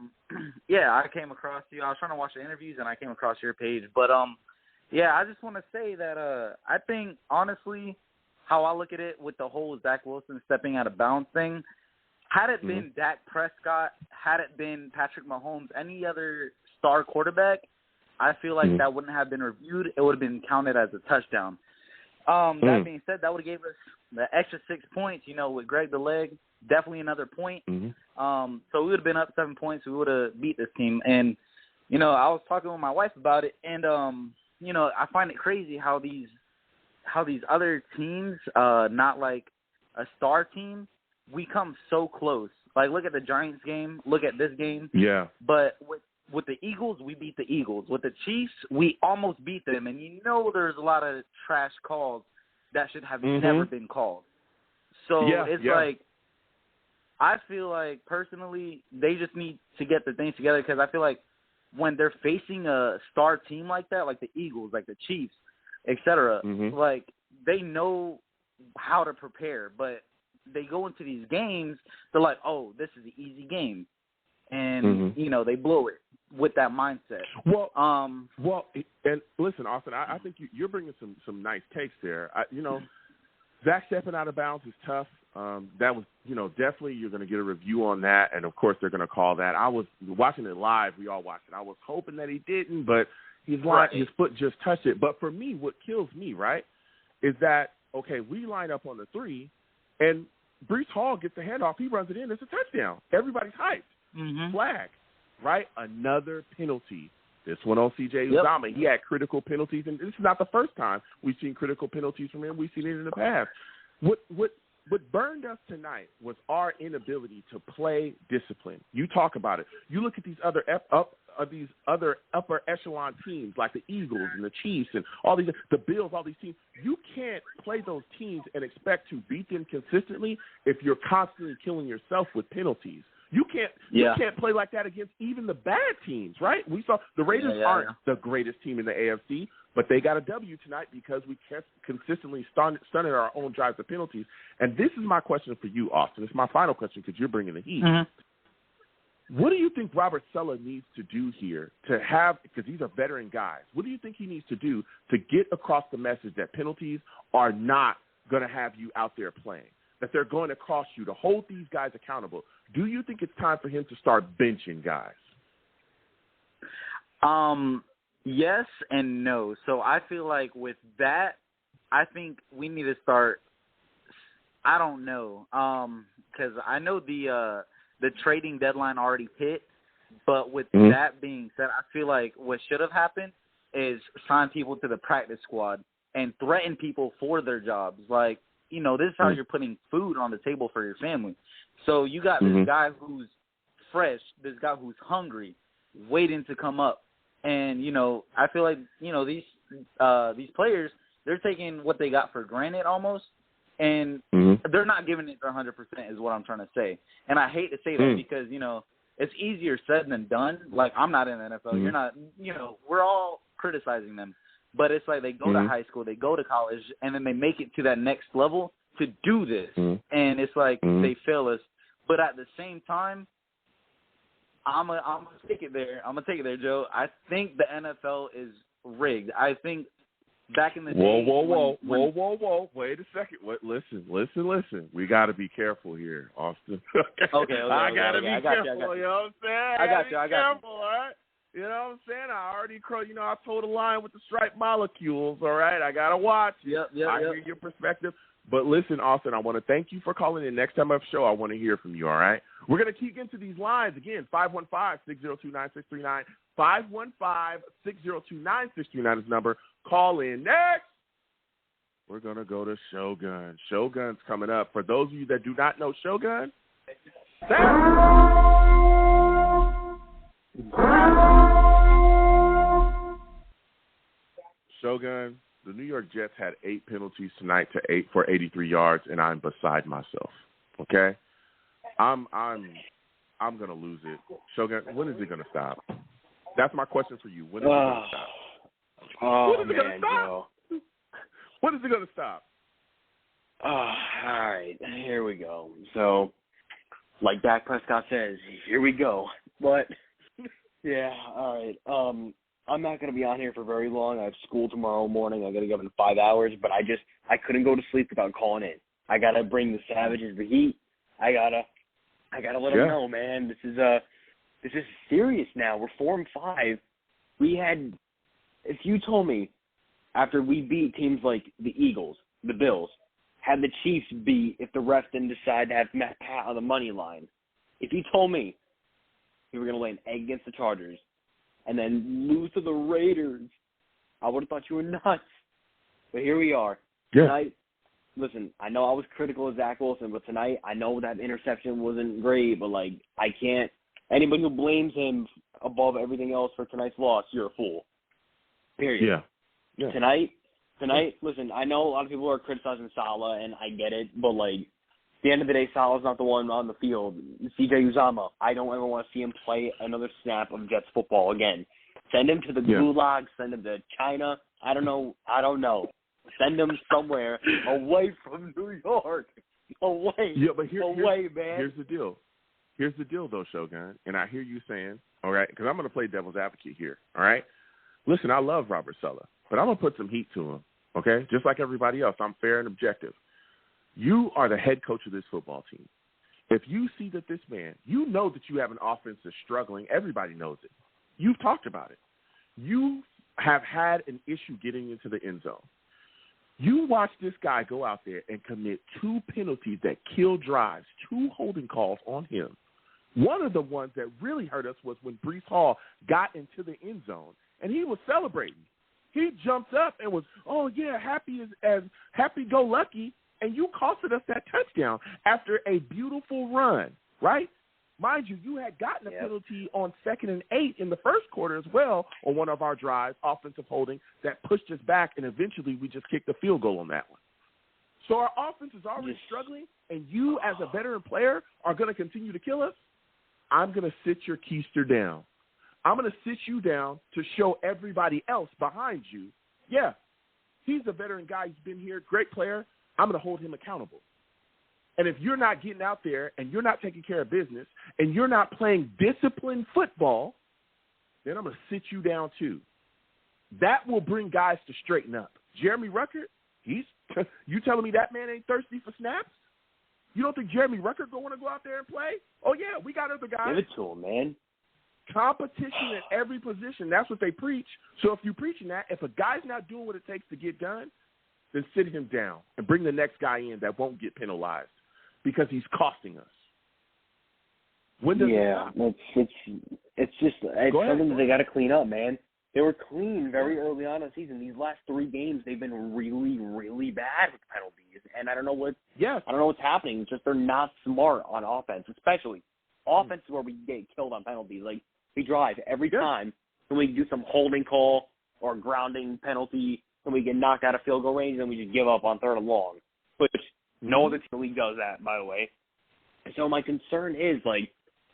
came across you. I was trying to watch the interviews, and I came across your page. But I just want to say that I think honestly, how I look at it with the whole Zach Wilson stepping out of bounds thing, had it been Dak Prescott, had it been Patrick Mahomes, any other star quarterback, I feel like that wouldn't have been reviewed. It would have been counted as a touchdown. That being said, that would have gave us the extra 6 points, with Greg the Leg, definitely another point. So we would have been up 7 points. We would have beat this team. And, I was talking with my wife about it, and, I find it crazy how these other teams, not like a star team, we come so close. Like, look at the Giants game. Look at this game. Yeah. But with the Eagles, we beat the Eagles. With the Chiefs, we almost beat them. And there's a lot of trash calls that should have never been called. So like, I feel like personally they just need to get the things together, because I feel like when they're facing a star team like that, like the Eagles, like the Chiefs, etc., like they know how to prepare, but they go into these games, they're like, oh, this is an easy game. And, they blow it with that mindset. Well, and listen, Austin, I think you're bringing some nice takes there. Zach stepping out of bounds is tough. That was, definitely you're going to get a review on that, and, of course, they're going to call that. I was watching it live. We all watched it. I was hoping that he didn't, but his foot just touched it. But for me, what kills me, right, is that, okay, we line up on the 3, and Breece Hall gets the handoff. He runs it in. It's a touchdown. Everybody's hyped. Flag, right? Another penalty. This one on C.J. Uzomah. He had critical penalties, and this is not the first time we've seen critical penalties from him. We've seen it in the past. What what burned us tonight was our inability to play discipline. You talk about it. You look at these other upper echelon teams like the Eagles and the Chiefs and all these, the Bills, all these teams. You can't play those teams and expect to beat them consistently if you're constantly killing yourself with penalties. You can't play like that against even the bad teams, right? We saw the Raiders aren't the greatest team in the AFC, but they got a W tonight because we kept consistently stunning our own drives of penalties. And this is my question for you, Austin. It's my final question because you're bringing the heat. Mm-hmm. What do you think Robert Saleh needs to do here to have, because these are veteran guys, what do you think he needs to do to get across the message that penalties are not going to have you out there playing, that they're going to cost you, to hold these guys accountable? Do you think it's time for him to start benching guys? Yes and no. So I feel like with that, I think we need to start, I don't know, because I know the trading deadline already hit, but with that being said, I feel like what should have happened is sign people to the practice squad and threaten people for their jobs. Like, you know, this is how you're putting food on the table for your family. So you got this guy who's fresh, this guy who's hungry, waiting to come up. And, you know, I feel like, you know, these players, they're taking what they got for granted almost, and they're not giving it their 100% is what I'm trying to say. And I hate to say that because, you know, it's easier said than done. Like, I'm not in the NFL. You're not, you know, we're all criticizing them. But it's like they go to high school, they go to college, and then they make it to that next level to do this. And it's like they fail us. But at the same time, I'm gonna take it there. I'm gonna take it there, Joe. I think the NFL is rigged. I think back in the day. Whoa! Wait a second. Listen. We got to be careful here, Austin. Okay. I gotta be careful. You know what I'm saying? I got you. Careful, all right? You know what I'm saying? I already, I told a line with the striped molecules. All right, I gotta watch. Yep. I hear your perspective. But listen, Austin, I want to thank you for calling in. Next time I have a show, I want to hear from you, all right? We're going to keep getting to these lines. Again, 515-602-9639. 515-602-9639 is the number. Call in. Next, we're going to go to Shogun. Shogun's coming up. For those of you that do not know Shogun, Shogun, the New York Jets had 8 penalties tonight for 83 yards, and I'm beside myself. Okay, I'm gonna lose it. Shogun, when is it gonna stop? That's my question for you. When is it gonna stop? When is it gonna stop? When is it gonna stop? All right, here we go. So, like Dak Prescott says, here we go. But yeah, all right. I'm not going to be on here for very long. I have school tomorrow morning. I got to get up in 5 hours, but I couldn't go to sleep without calling in. I got to bring the Savages the heat. I got to let them know, man. This is serious now. We're 4-5. If you told me after we beat teams like the Eagles, the Bills, had the Chiefs beat if the refs didn't decide to have Matt Pat on the money line, if you told me we were going to lay an egg against the Chargers and then lose to the Raiders, I would have thought you were nuts. But here we are. Yeah. Tonight, listen, I know I was critical of Zach Wilson, but tonight I know that interception wasn't great, but, like, I can't – anybody who blames him above everything else for tonight's loss, you're a fool. Period. Yeah. Tonight, listen, I know a lot of people are criticizing Saleh, and I get it, but, like, at the end of the day, Saleh's not the one on the field. CJ Uzomah, I don't ever want to see him play another snap of Jets football again. Send him to the Gulag, send him to China. I don't know. Send him somewhere away from New York. Away. Yeah, but man. Here's the deal. Here's the deal, though, Shogun, and I hear you saying, all right, because I'm going to play devil's advocate here, all right? Listen, I love Robert Saleh, but I'm going to put some heat to him, okay? Just like everybody else, I'm fair and objective. You are the head coach of this football team. If you see that this man, you know that you have an offense that's struggling. Everybody knows it. You've talked about it. You have had an issue getting into the end zone. You watch this guy go out there and commit 2 penalties that kill drives, 2 holding calls on him. One of the ones that really hurt us was when Breece Hall got into the end zone, and he was celebrating. He jumped up and was, happy-go-lucky. and you costed us that touchdown after a beautiful run, right? Mind you, you had gotten a penalty on 2nd and 8 in the first quarter as well on one of our drives, offensive holding, that pushed us back, and eventually we just kicked the field goal on that one. So our offense is already struggling, and you as a veteran player are going to continue to kill us. I'm going to sit your keister down. I'm going to sit you down to show everybody else behind you, yeah, he's a veteran guy. He's been here, great player. I'm going to hold him accountable. And if you're not getting out there and you're not taking care of business and you're not playing disciplined football, then I'm going to sit you down too. That will bring guys to straighten up. Jeremy Ruckert, you telling me that man ain't thirsty for snaps? You don't think Jeremy Ruckert going to want to go out there and play? Oh, yeah, we got other guys. Give it to him, man. Competition at every position. That's what they preach. So if you're preaching that, if a guy's not doing what it takes to get done, then sit him down and bring the next guy in that won't get penalized because he's costing us. It's something that they got to clean up, man. They were clean very early on in the season. These last 3 games, they've been really, really bad with penalties, and I don't know what's happening. It's just they're not smart on offense, especially offense where we get killed on penalties. Like we drive every time, and we do some holding call or grounding penalty, and we get knocked out of field goal range, and we just give up on 3rd and long. Which no other team in the league does that, by the way. So my concern is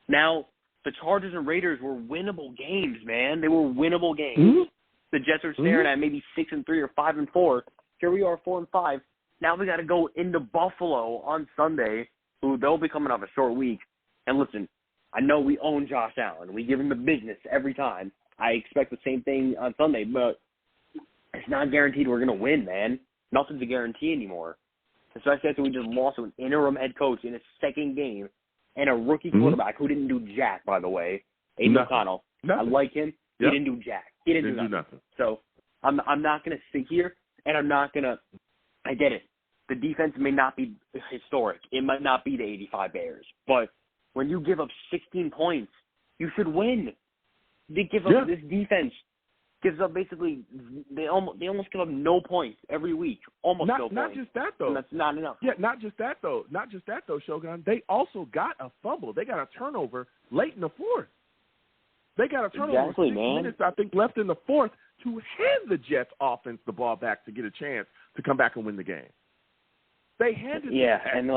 now. The Chargers and Raiders were winnable games, man. They were winnable games. Mm-hmm. The Jets are staring at maybe 6-3 or 5-4. Here we are, 4-5. Now we got to go into Buffalo on Sunday, who they'll be coming off a short week. And listen, I know we own Josh Allen. We give him the business every time. I expect the same thing on Sunday, but it's not guaranteed we're going to win, man. Nothing's a guarantee anymore. Especially after we just lost to an interim head coach in his 2nd game. And a rookie quarterback who didn't do jack, by the way, Aiden O'Connell. I like him. He didn't do jack. He didn't do nothing. So I'm not going to sit here, and I'm not going to – I get it. The defense may not be historic. It might not be the 85 Bears. But when you give up 16 points, you should win. They give up this defense gives up basically they almost give up no points every week. No points. Not just that though. And that's not enough. Yeah, not just that though, Shogun. They also got a fumble. They got a turnover late in the 4th. They got a turnover with 6 minutes, I think, left in the 4th to hand the Jets offense the ball back to get a chance to come back and win the game. They handed and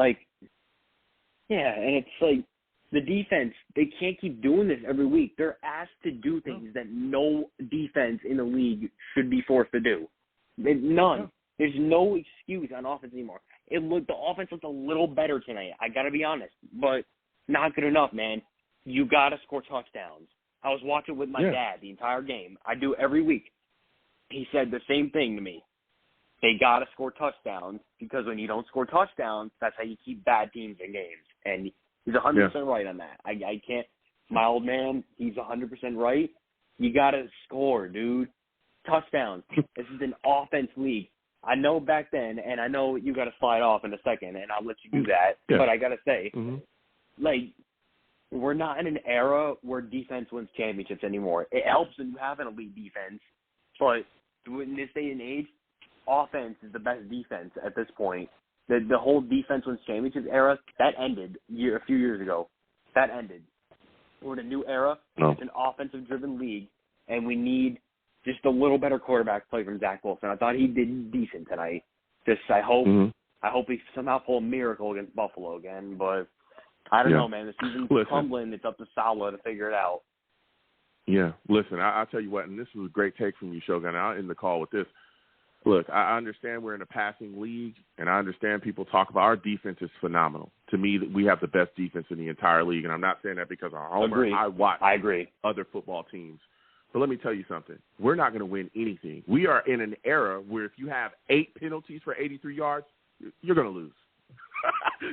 it's like the defense, they can't keep doing this every week. They're asked to do things that no defense in the league should be forced to do. None. There's no excuse on offense anymore. The offense looked a little better tonight, I got to be honest, but not good enough, man. You got to score touchdowns. I was watching with my dad the entire game. I do every week. He said the same thing to me. They got to score touchdowns because when you don't score touchdowns, that's how you keep bad teams in games. And he's 100% right on that. I can't – my old man, he's 100% right. You got to score, dude. Touchdowns. This is an offense league. I know back then, and I know you got to slide off in a second, and I'll let you do that. Yeah. But I got to say, we're not in an era where defense wins championships anymore. It helps when you have an elite defense, but in this day and age, offense is the best defense at this point. The whole defense wins championships era, that ended a few years ago. That ended. We're in a new era. No. It's an offensive-driven league, and we need just a little better quarterback play from Zach Wilson. I thought he did decent tonight. I hope he somehow pull a miracle against Buffalo again, but I don't know, man. The season's crumbling. It's up to Saleh to figure it out. Yeah, listen, I'll tell you what, and this was a great take from you, Shogun. I'll end the call with this. Look, I understand we're in a passing league, and I understand people talk about our defense is phenomenal. To me, we have the best defense in the entire league, and I'm not saying that because I'm a homer. I agree. Other football teams. But let me tell you something. We're not going to win anything. We are in an era where if you have 8 penalties for 83 yards, you're going to lose.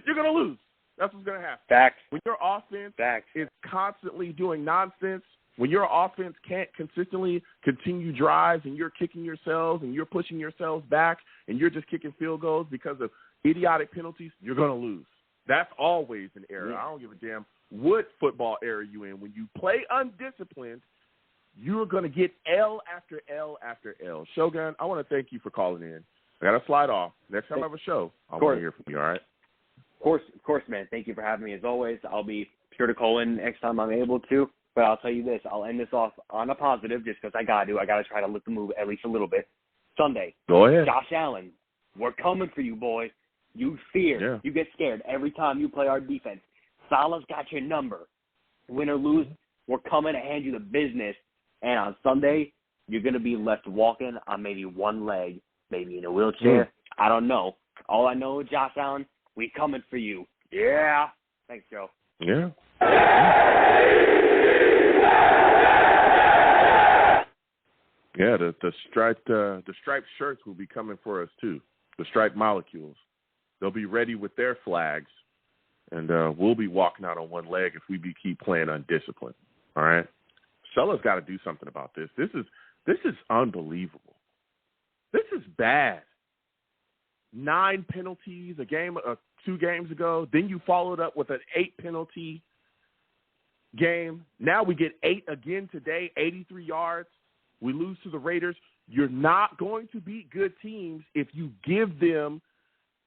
You're going to lose. That's what's going to happen. Facts. When your offense is constantly doing nonsense, when your offense can't consistently continue drives and you're kicking yourselves and you're pushing yourselves back and you're just kicking field goals because of idiotic penalties, you're going to lose. That's always an error. Yeah. I don't give a damn what football era you in. When you play undisciplined, you're going to get L after L after L. Shogun, I want to thank you for calling in. I got to slide off. Next time I have a show, I want to hear from you, all right? Of course, man. Thank you for having me as always. I'll be sure to call in next time I'm able to. But I'll tell you this. I'll end this off on a positive just because I got to. I got to try to lift the move at least a little bit. Sunday. Go ahead. Josh Allen, we're coming for you, boy. You fear. Yeah. You get scared every time you play our defense. Salah's got your number. Win or lose, we're coming to hand you the business. And on Sunday, you're going to be left walking on maybe one leg, maybe in a wheelchair. I don't know. All I know, Josh Allen, we coming for you. Yeah. Thanks, Joe. Yeah. Yeah, the striped shirts will be coming for us too. The striped molecules. They'll be ready with their flags, and we'll be walking out on one leg if we keep playing undisciplined. All right, Salah's got to do something about this. This is unbelievable. This is bad. 9 penalties 2 games ago. Then you followed up with an 8 penalty game. Now we get 8 again today. 83 yards. We lose to the Raiders. You're not going to beat good teams if you give them,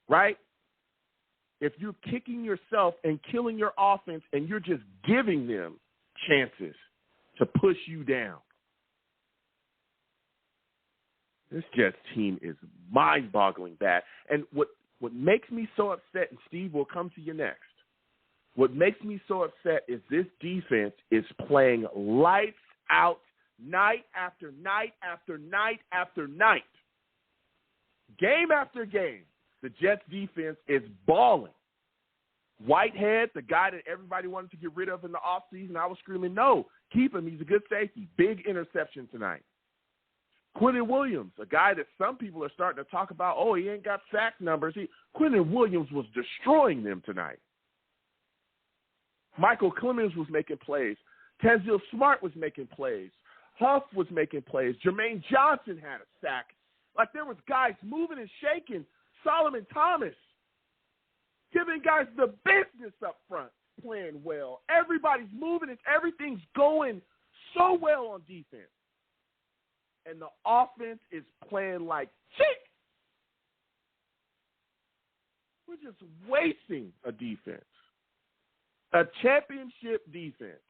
right? If you're kicking yourself and killing your offense and you're just giving them chances to push you down. This Jets team is mind-boggling bad. And what makes me so upset, and Steve will come to you next, what makes me so upset is this defense is playing lights out night after night after night after night. Game after game, the Jets defense is balling. Whitehead, the guy that everybody wanted to get rid of in the offseason, I was screaming, no, keep him. He's a good safety. Big interception tonight. Quinnen Williams, a guy that some people are starting to talk about, he ain't got sack numbers. Quinnen Williams was destroying them tonight. Michael Clemens was making plays. Tanzil Smart was making plays. Huff was making plays. Jermaine Johnson had a sack. Like there was guys moving and shaking. Solomon Thomas giving guys the business up front, playing well. Everybody's moving and everything's going so well on defense. And the offense is playing like chick. We're just wasting a defense. A championship defense.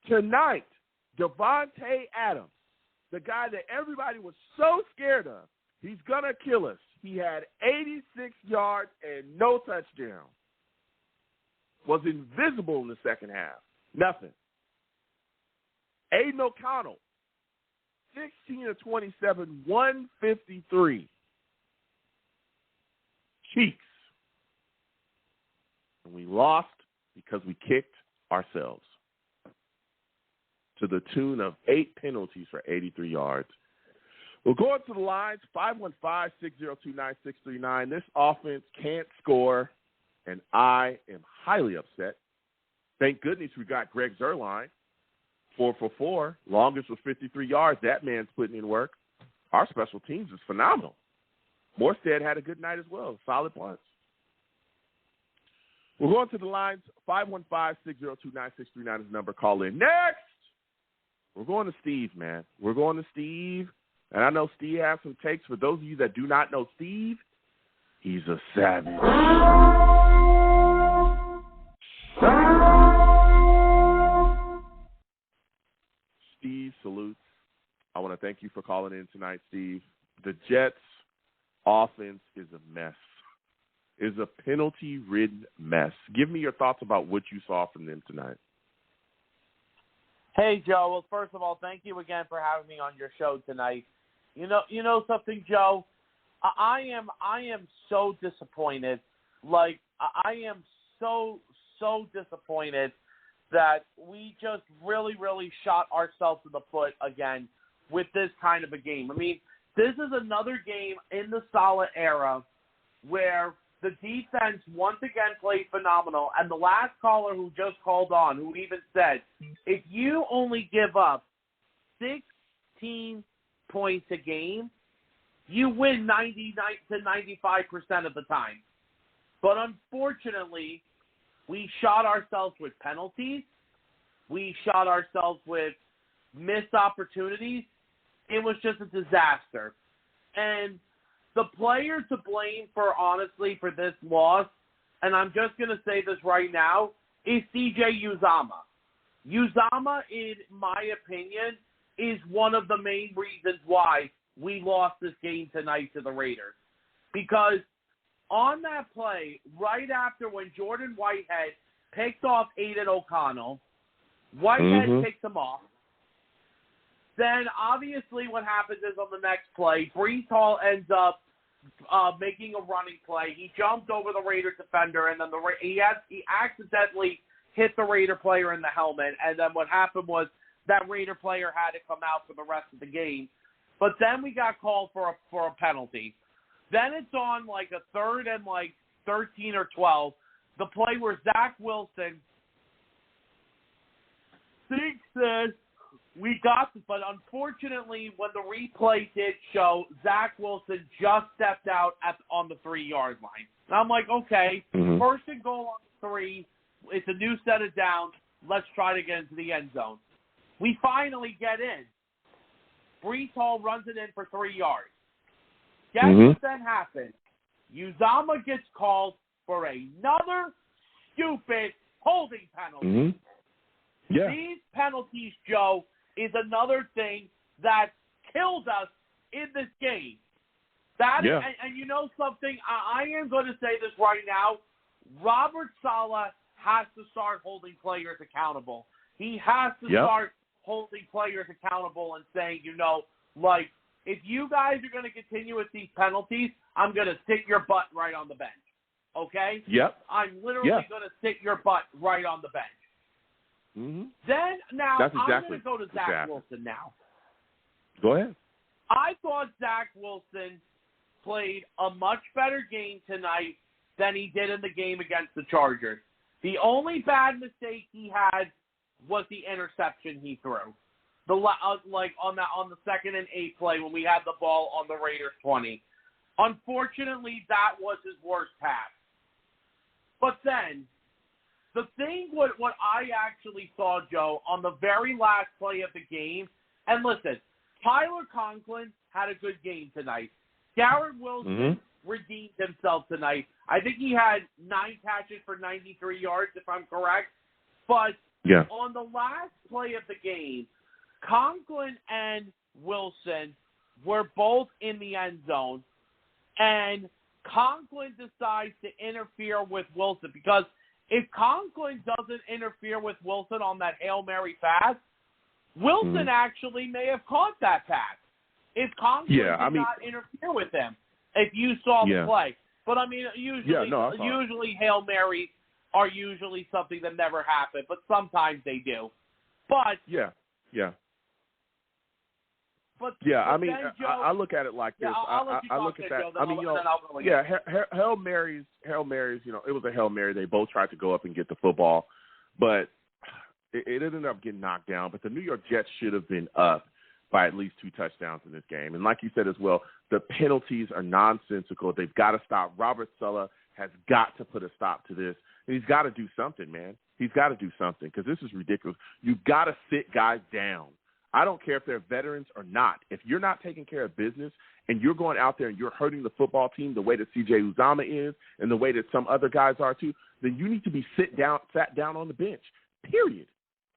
Tonight, Devontae Adams, the guy that everybody was so scared of, he's going to kill us. He had 86 yards and no touchdown. Was invisible in the second half. Nothing. Aiden O'Connell, 16 of 27, 153. Cheeks. And we lost because we kicked ourselves. To the tune of 8 penalties for 83 yards. We'll go up to the lines, 515-602-9639. This offense can't score, and I am highly upset. Thank goodness we got Greg Zuerlein, 4 for 4, longest was 53 yards. That man's putting in work. Our special teams is phenomenal. Morstead had a good night as well, solid punts. We're going to the lines, 515-602-9639 is the number. Call in. Next! We're going to Steve, man. We're going to Steve. And I know Steve has some takes. For those of you that do not know Steve, he's a savage. Steve salutes. I want to thank you for calling in tonight, Steve. The Jets' offense is a mess. Is a penalty-ridden mess. Give me your thoughts about what you saw from them tonight. Hey, Joe. Well, first of all, thank you again for having me on your show tonight. You know something, Joe? I am so disappointed. Like, I am so disappointed that we just really, really shot ourselves in the foot again with this kind of a game. I mean, this is another game in the Saleh era where the defense once again played phenomenal. And the last caller who just called on, who even said, if you only give up 16 points a game, you win 99 to 95% of the time. But unfortunately, we shot ourselves with penalties. We shot ourselves with missed opportunities. It was just a disaster. And the player to blame honestly, for this loss, and I'm just going to say this right now, is CJ Uzomah. Uzomah, in my opinion, is one of the main reasons why we lost this game tonight to the Raiders. Because on that play, right after when Jordan Whitehead picked off Aiden O'Connell, Whitehead picks him off. Then, obviously, what happens is on the next play, Breece Hall ends up making a running play. He jumped over the Raider defender, and then he accidentally hit the Raider player in the helmet. And then what happened was that Raider player had to come out for the rest of the game. But then we got called for a penalty. Then it's on like a 3rd and 13 or 12. The play where Zach Wilson thinks that we got this, but unfortunately, when the replay did show, Zach Wilson just stepped out on the 3-yard line. And I'm like, okay, first and goal on the 3. It's a new set of downs. Let's try to get into the end zone. We finally get in. Breece Hall runs it in for 3 yards. Guess what then happens? Uzomah gets called for another stupid holding penalty. Yeah. These penalties, Joe, is another thing that killed us in this game. And you know something? I am going to say this right now. Robert Saleh has to start holding players accountable. He has to start holding players accountable and saying, if you guys are going to continue with these penalties, I'm going to sit your butt right on the bench. Okay? Yep. I'm literally going to sit your butt right on the bench. Then, now, That's exactly I'm going to go to Zach Wilson now. Go ahead. I thought Zach Wilson played a much better game tonight than he did in the game against the Chargers. The only bad mistake he had was the interception he threw. On the 2nd and 8 play when we had the ball on the Raiders 20. Unfortunately, that was his worst pass. But then, the thing what I actually saw, Joe, on the very last play of the game, and listen, Tyler Conklin had a good game tonight. Garrett Wilson redeemed himself tonight. I think he had 9 catches for 93 yards, if I'm correct. But on the last play of the game, Conklin and Wilson were both in the end zone, and Conklin decides to interfere with Wilson because if Conklin doesn't interfere with Wilson on that Hail Mary pass, Wilson actually may have caught that pass. If Conklin did not interfere with him, if you saw the play. But, usually Hail Marys are usually something that never happen, but sometimes they do. But Joe, I look at it like this. I look at that. Joe, Hail Marys. It was a Hail Mary. They both tried to go up and get the football, but it ended up getting knocked down. But the New York Jets should have been up by at least 2 touchdowns in this game. And like you said as well, the penalties are nonsensical. They've got to stop. Robert Saleh has got to put a stop to this. And he's got to do something, man. He's got to do something because this is ridiculous. You've got to sit guys down. I don't care if they're veterans or not. If you're not taking care of business and you're going out there and you're hurting the football team the way that CJ Uzomah is and the way that some other guys are too, then you need to be sat down on the bench, period.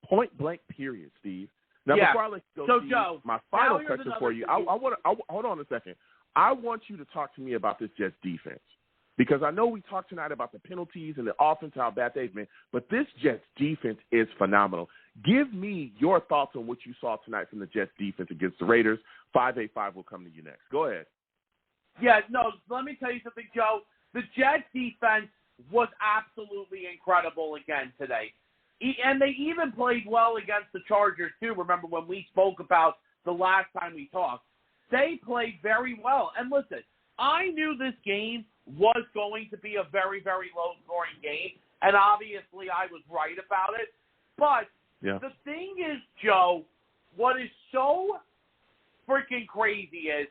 Point blank, period, Steve. Now, before I let you go, Steve, Joe, my final question for you, hold on a second. I want you to talk to me about this Jets defense because I know we talked tonight about the penalties and the offense, how bad they've been, but this Jets defense is phenomenal. Give me your thoughts on what you saw tonight from the Jets defense against the Raiders. 585 will come to you next. Go ahead. Let me tell you something, Joe. The Jets defense was absolutely incredible again today. And they even played well against the Chargers, too. Remember when we spoke about the last time we talked? They played very well. And listen, I knew this game was going to be a very, very low-scoring game. And obviously I was right about it. But the thing is, Joe, what is so freaking crazy is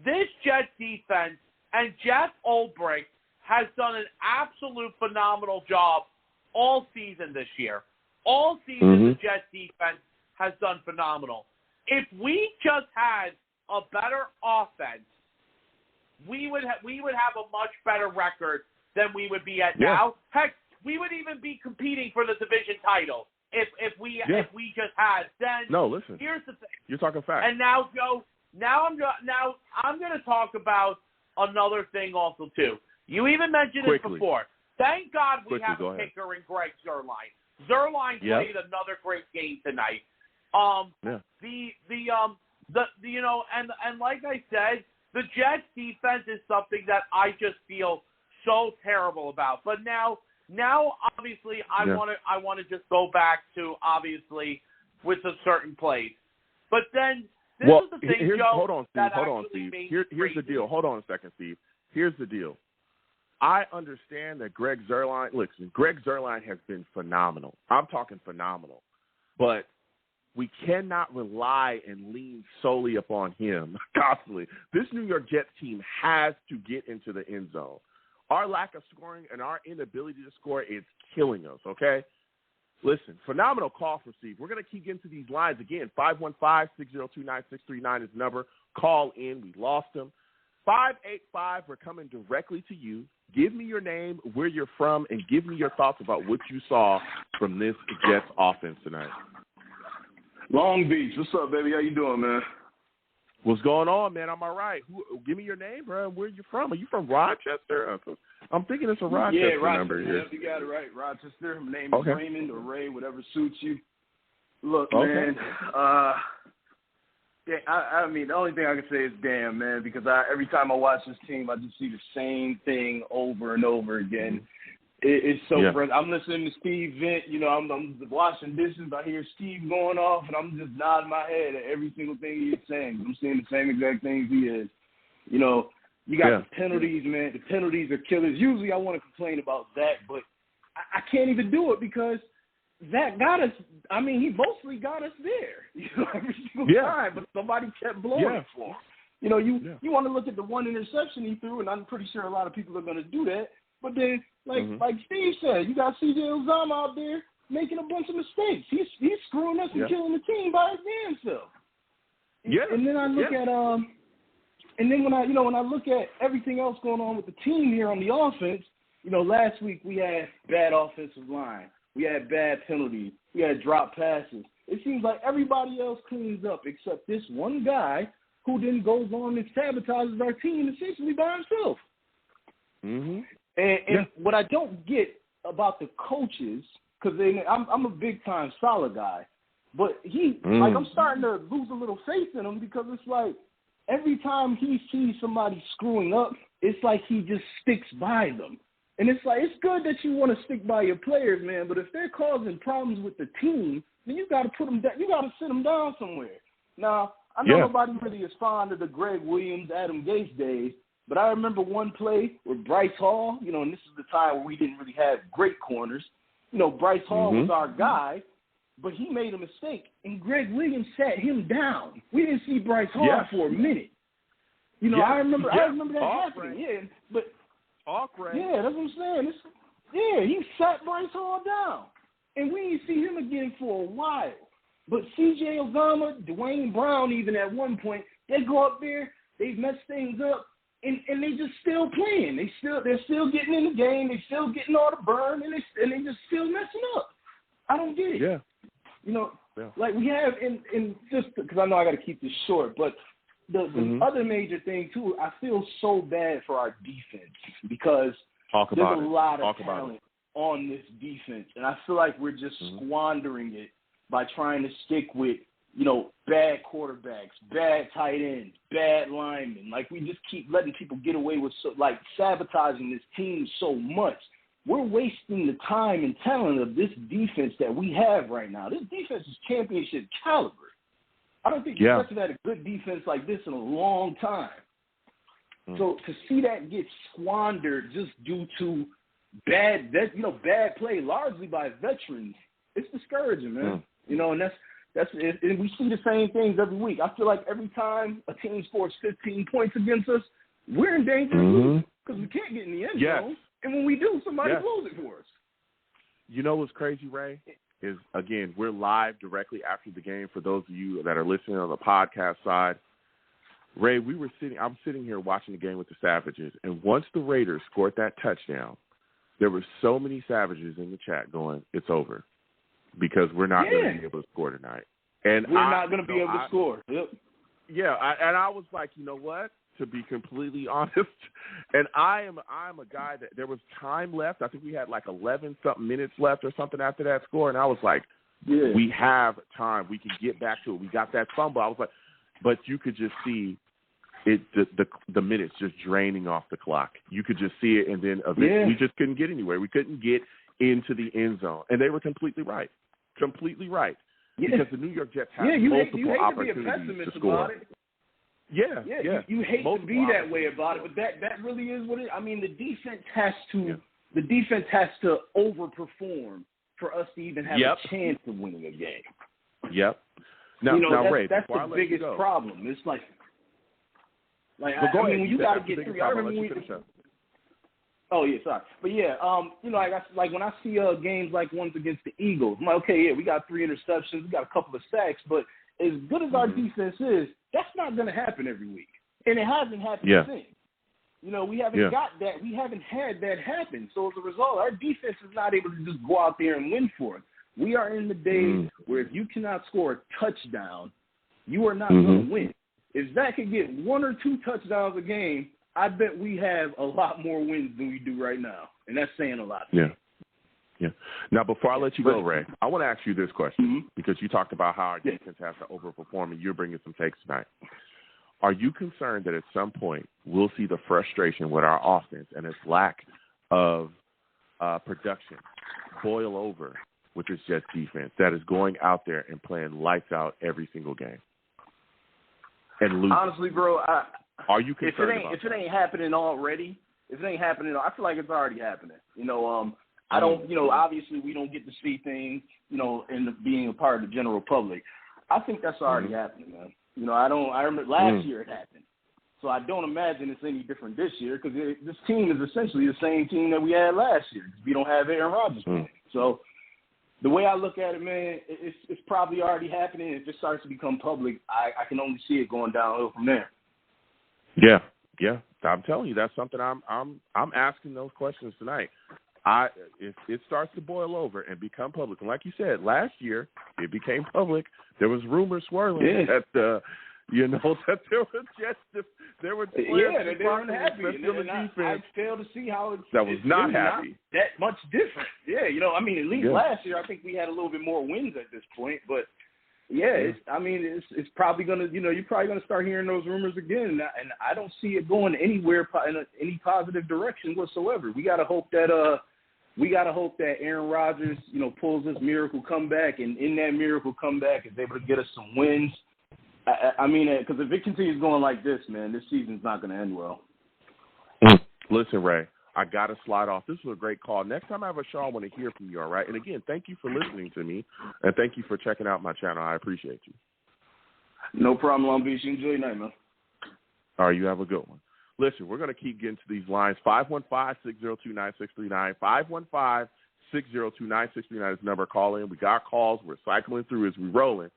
this Jets defense and Jeff Ulbrich has done an absolute phenomenal job all season this year. All season, the Jets defense has done phenomenal. If we just had a better offense we would have a much better record than we would be at now. Heck, we would even be competing for the division title if we just had. Then no, listen. Here's the thing. You're talking facts. And now, Joe, I'm going to talk about another thing also too. You even mentioned it before. Thank God we have a kicker in Greg Zuerlein. Zuerlein played another great game tonight. And like I said, the Jets defense is something that I just feel so terrible about. But now obviously I want to just go back to obviously with a certain plays. But then this is the thing, Joe. Hold on, Steve. Here's the deal. Hold on a second, Steve. Here's the deal. I understand that Greg Zuerlein has been phenomenal. I'm talking phenomenal. But we cannot rely and lean solely upon him constantly. This New York Jets team has to get into the end zone. Our lack of scoring and our inability to score is killing us, okay? Listen, phenomenal call from Steve. We're going to keep getting to these lines again. 515-602-9639 is the number. Call in. We lost him. 585, we're coming directly to you. Give me your name, where you're from, and give me your thoughts about what you saw from this Jets offense tonight. Long Beach. What's up, baby? How you doing, man? What's going on, man? I'm all right. Give me your name, bro. Where you from? Are you from Rochester? I'm thinking it's a Rochester number here. Yeah, you got it right. Rochester. My name is Raymond or Ray, whatever suits you. Look, man. I mean, the only thing I can say is damn, man, because every time I watch this team, I just see the same thing over and over again. It's so frustrating. I'm listening to Steve vent. You know, I'm washing dishes. I hear Steve going off, and I'm just nodding my head at every single thing he's saying. I'm saying the same exact things he is. You know, you got the penalties, man. The penalties are killers. Usually I want to complain about Zach, but I can't even do it because Zach got us. I mean, he mostly got us there, you know, every single time, but somebody kept blowing it for him. You know, you want to look at the one interception he threw, and I'm pretty sure a lot of people are going to do that. But then, like Steve said, you got C.J. Uzomah out there making a bunch of mistakes. He's screwing us and killing the team by his damn self. Yeah. And then I look at and then when I look at everything else going on with the team here on the offense, you know, last week we had bad offensive line, we had bad penalties, we had drop passes. It seems like everybody else cleans up except this one guy who then goes on and sabotages our team essentially by himself. Mm-hmm. And what I don't get about the coaches, because I'm a big-time Saleh guy, but like I'm starting to lose a little faith in him because it's like every time he sees somebody screwing up, it's like he just sticks by them. And it's like, it's good that you want to stick by your players, man, but if they're causing problems with the team, then you got to put them down. You got to sit them down somewhere. Now, I know nobody really is fond of the Greg Williams, Adam Gase days, but I remember one play with Bryce Hall, you know, and this is the time where we didn't really have great corners. You know, Bryce Hall was our guy, but he made a mistake, and Greg Williams sat him down. We didn't see Bryce Hall for a minute. You know, I remember that happening. Yeah, but yeah, that's what I'm saying. He sat Bryce Hall down, and we didn't see him again for a while. But C.J. Uzomah, Dwayne Brown, even at one point, they go up there, they mess things up. And they just still playing. They're still getting in the game. They still getting all the burn, and they just still messing up. I don't get it. Yeah. You know, like we have in just because I know I got to keep this short, but the other major thing too, I feel so bad for our defense because there's a lot of talent on this defense, and I feel like we're just squandering it by trying to stick with, you know, bad quarterbacks, bad tight ends, bad linemen. Like, we just keep letting people get away with, sabotaging this team so much. We're wasting the time and talent of this defense that we have right now. This defense is championship caliber. I don't think the Jets have had a good defense like this in a long time. So to see that get squandered just due to bad play, largely by veterans, it's discouraging, man. You know, and and we see the same things every week. I feel like every time a team scores 15 points against us, we're in danger because we can't get in the end zone. And when we do, somebody blows it for us. You know what's crazy, Ray? Is, again, we're live directly after the game for those of you that are listening on the podcast side. Ray, I'm sitting here watching the game with the Savages, and once the Raiders scored that touchdown, there were so many Savages in the chat going, "It's over," because we're not going to be able to score tonight. And we're not going to be able to score. Yep. Yeah, and I was like, you know what? To be completely honest, and I'm a guy that there was time left. I think we had like 11-something minutes left or something after that score, and I was like, we have time. We can get back to it. We got that fumble. I was like, but you could just see it, the minutes just draining off the clock. You could just see it, and then eventually we just couldn't get anywhere. We couldn't get into the end zone, and they were completely right. Because the New York Jets have multiple opportunities to score. Yeah. You hate to be that way about it, but that really is what it. I mean, the defense has to overperform for us to even have a chance of winning a game. Yep. Now, Ray, that's the biggest problem. It's like when you got to get through. I remember when. Oh yeah, sorry, but like when I see games like ones against the Eagles, I'm like, okay, we got 3 interceptions, we got a couple of sacks, but as good as our defense is, that's not going to happen every week, and it hasn't happened since. We haven't got that. We haven't had that happen. So as a result, our defense is not able to just go out there and win for it. We are in the days where if you cannot score a touchdown, you are not going to win. If Zach could get 1 or 2 touchdowns a game, I bet we have a lot more wins than we do right now, and that's saying a lot. Yeah. Now, before I let you go, Ray, I want to ask you this question because you talked about how our defense has to overperform, and you're bringing some takes tonight. Are you concerned that at some point we'll see the frustration with our offense and its lack of production boil over with this Jets defense that is going out there and playing lights out every single game and losing? Honestly, bro, are you concerned if it ain't happening already? If it ain't happening, I feel like it's already happening. I don't. Obviously, we don't get to see things. In being a part of the general public, I think that's already happening, man. I remember last year it happened, so I don't imagine it's any different this year because this team is essentially the same team that we had last year. We don't have Aaron Rodgers playing. So the way I look at it, man, it's probably already happening. If it starts to become public, I can only see it going downhill from there. Yeah. I'm telling you, that's something I'm asking those questions tonight. If it starts to boil over and become public, and like you said, last year it became public. There was rumors swirling that that there were Jets. There were they weren't happy. I fail to see how it's not happy. Not that much different. Yeah, at least last year I think we had a little bit more wins at this point, but. It's probably gonna. You're probably gonna start hearing those rumors again, and I don't see it going anywhere in any positive direction whatsoever. We gotta hope that Aaron Rodgers, pulls this miracle comeback, and in that miracle comeback is able to get us some wins. Because if it continues going like this, man, this season's not gonna end well. Listen, Ray, I got to slide off. This was a great call. Next time I have a show, I want to hear from you, all right? And, again, thank you for listening to me, and thank you for checking out my channel. I appreciate you. No problem, Long Beach. Enjoy your night, man. All right, you have a good one. Listen, we're going to keep getting to these lines. 515-602-9639. 515-602-9639 is the number. Call in. We got calls. We're cycling through as we rolling.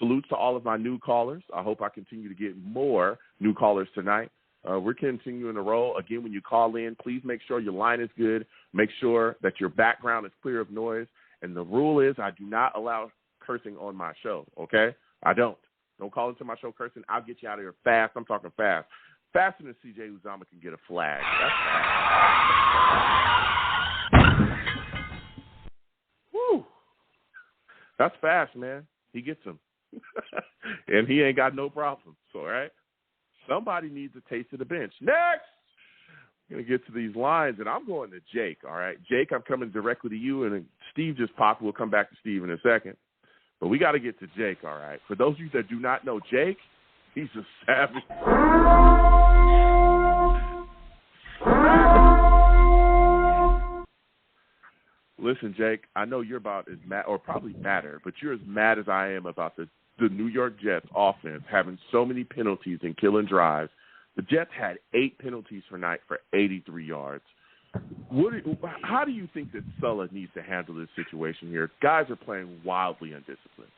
Salutes to all of my new callers. I hope I continue to get more new callers tonight. We're continuing to roll. Again, when you call in, please make sure your line is good. Make sure that your background is clear of noise. And the rule is I do not allow cursing on my show, okay? I don't. Don't call into my show cursing. I'll get you out of here fast. I'm talking fast. Faster than C.J. Uzomah can get a flag. That's fast. Woo. That's fast, man. He gets them. And he ain't got no problems, all right? Somebody needs a taste of the bench. Next, I'm going to get to these lines, and I'm going to Jake, all right? Jake, I'm coming directly to you, and Steve just popped. We'll come back to Steve in a second. But we got to get to Jake, all right? For those of you that do not know Jake, he's a savage. Listen, Jake, I know you're about as mad, or probably madder, but you're as mad as I am about the New York Jets offense having so many penalties and killing drives. The Jets had 8 penalties for night for 83 yards. How do you think that Sulla needs to handle this situation here? Guys are playing wildly undisciplined.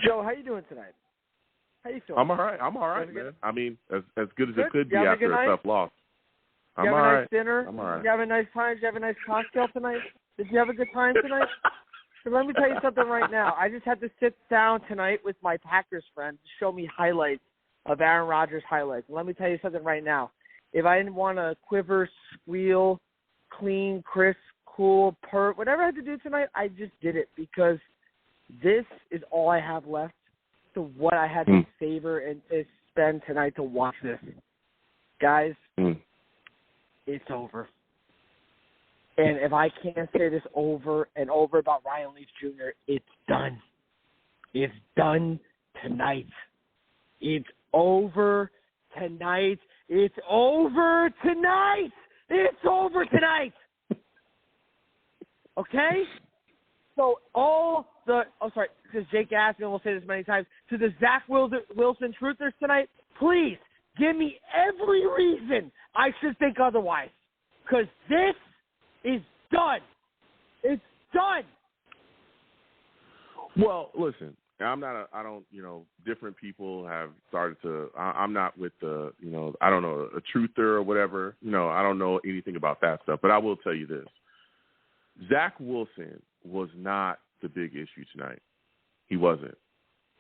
Joe, how you doing tonight? How you feeling? I'm all right, man. I mean, as good as it could be You have a after good a night? tough loss. Did you have a nice dinner? I'm all right. Did you have a nice time? Did you have a nice cocktail tonight? Did you have a good time tonight? So let me tell you something right now. I just had to sit down tonight with my Packers friend to show me highlights of Aaron Rodgers highlights. And let me tell you something right now. If I didn't want to quiver, squeal, clean, crisp, cool, pert, whatever I had to do tonight, I just did it because this is all I have left to what I had to savor and to spend tonight to watch this. Guys, it's over. And if I can't say this over and over about Ryan Leaf Jr., it's done. It's done tonight. It's over tonight. It's over tonight. It's over tonight. Okay? So because Jake asked me, and we'll say this many times, to the Zach Wilson truthers tonight, please give me every reason I should think otherwise. Because this is done. It's done. Well, listen, different people have started to, I'm not with the, I don't know, a truther or whatever. I don't know anything about that stuff. But I will tell you this. Zach Wilson was not the big issue tonight. He wasn't.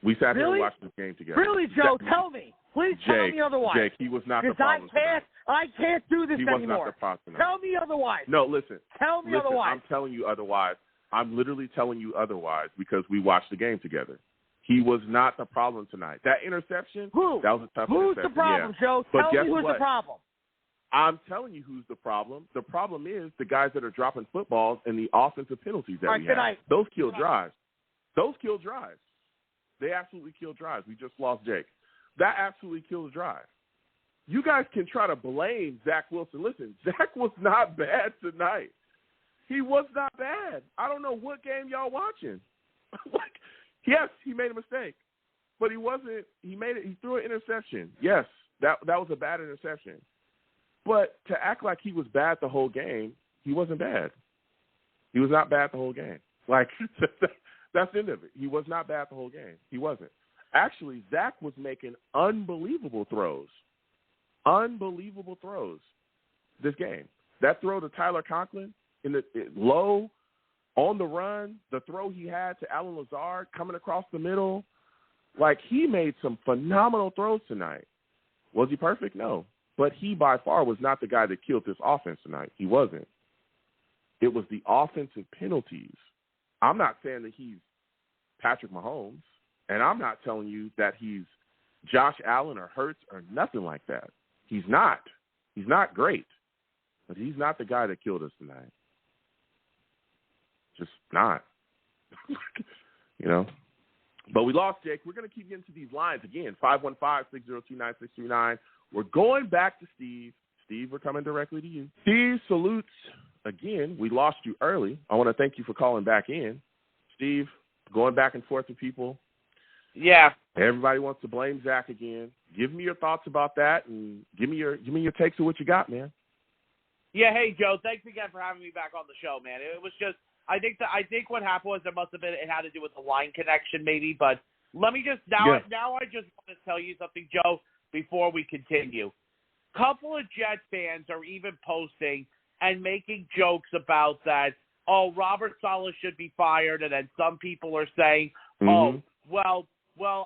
We sat here and watched this game together. Really, Joe? Tell me. Please tell me otherwise. Jake, he was not the problem. I can't do this anymore. He was not the problem tonight. Tell me otherwise. No, listen. Tell me otherwise. I'm telling you otherwise. I'm literally telling you otherwise because we watched the game together. He was not the problem tonight. That interception, Who? That was a tough Who's interception. the problem, yeah. Joe? But tell me who's the problem. I'm telling you who's the problem. The problem is the guys that are dropping footballs and the offensive penalties that we have. Those kill drives. Those kill drives. They absolutely kill drives. We just lost Jake. That absolutely kills a drive. You guys can try to blame Zach Wilson. Listen, Zach was not bad tonight. He was not bad. I don't know what game y'all watching. Yes, he made a mistake, but he wasn't. He made it. He threw an interception. Yes, that was a bad interception. But to act like he was bad the whole game, he wasn't bad. He was not bad the whole game. That's the end of it. He was not bad the whole game. He wasn't. Actually, Zach was making unbelievable throws. Unbelievable throws this game. That throw to Tyler Conklin low, on the run, the throw he had to Allen Lazard coming across the middle, he made some phenomenal throws tonight. Was he perfect? No. But he by far was not the guy that killed this offense tonight. He wasn't. It was the offensive penalties. I'm not saying that he's Patrick Mahomes, and I'm not telling you that he's Josh Allen or Hurts or nothing like that. He's not. He's not great, but he's not the guy that killed us tonight. Just not. But we lost, Jake. We're going to keep getting to these lines again. 515-602-9639. We're going back to Steve. Steve, we're coming directly to you. Steve salutes again. We lost you early. I want to thank you for calling back in. Steve, going back and forth with people. Yeah. Everybody wants to blame Zach again. Give me your thoughts about that, and give me your takes of what you got, man. Yeah. Hey, Joe. Thanks again for having me back on the show, man. It was just I think what happened was it had to do with the line connection, maybe. But let me just now I just want to tell you something, Joe, before we continue. Couple of Jet fans are even posting and making jokes about that. Oh, Robert Saleh should be fired, and then some people are saying, "Oh, well,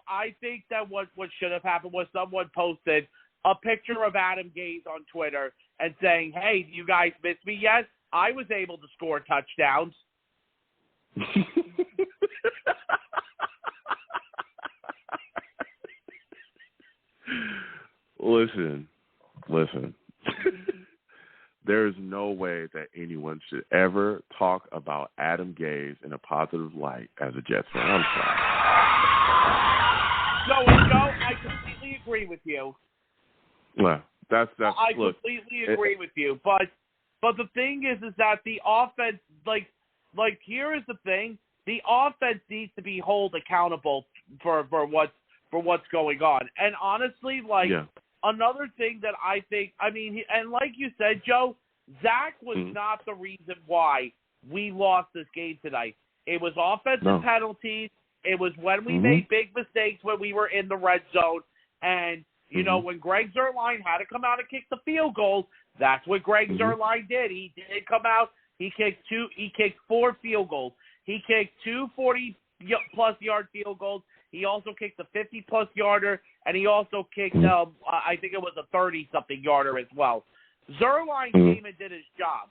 I think that what should have happened was someone posted a picture of Adam Gase on Twitter and saying, "Hey, do you guys miss me yet? I was able to score touchdowns." Listen. There is no way that anyone should ever talk about Adam Gase in a positive light as a Jets fan. I'm sorry. No, I completely agree with you. Well, that's I completely agree with you. But the thing is that the offense, here is the thing: the offense needs to be held accountable for what's going on. And honestly, another thing that I think, and like you said, Joe, Zach was not the reason why we lost this game tonight. It was offensive penalties. It was when we made big mistakes when we were in the red zone. And, you know, when Greg Zuerlein had to come out and kick the field goals, that's what Greg Zuerlein did. He did come out. He kicked 4 field goals. He kicked 2 40-plus yard field goals. He also kicked a 50-plus yarder, and he also kicked, I think it was a 30-something yarder as well. Zuerlein came and did his job.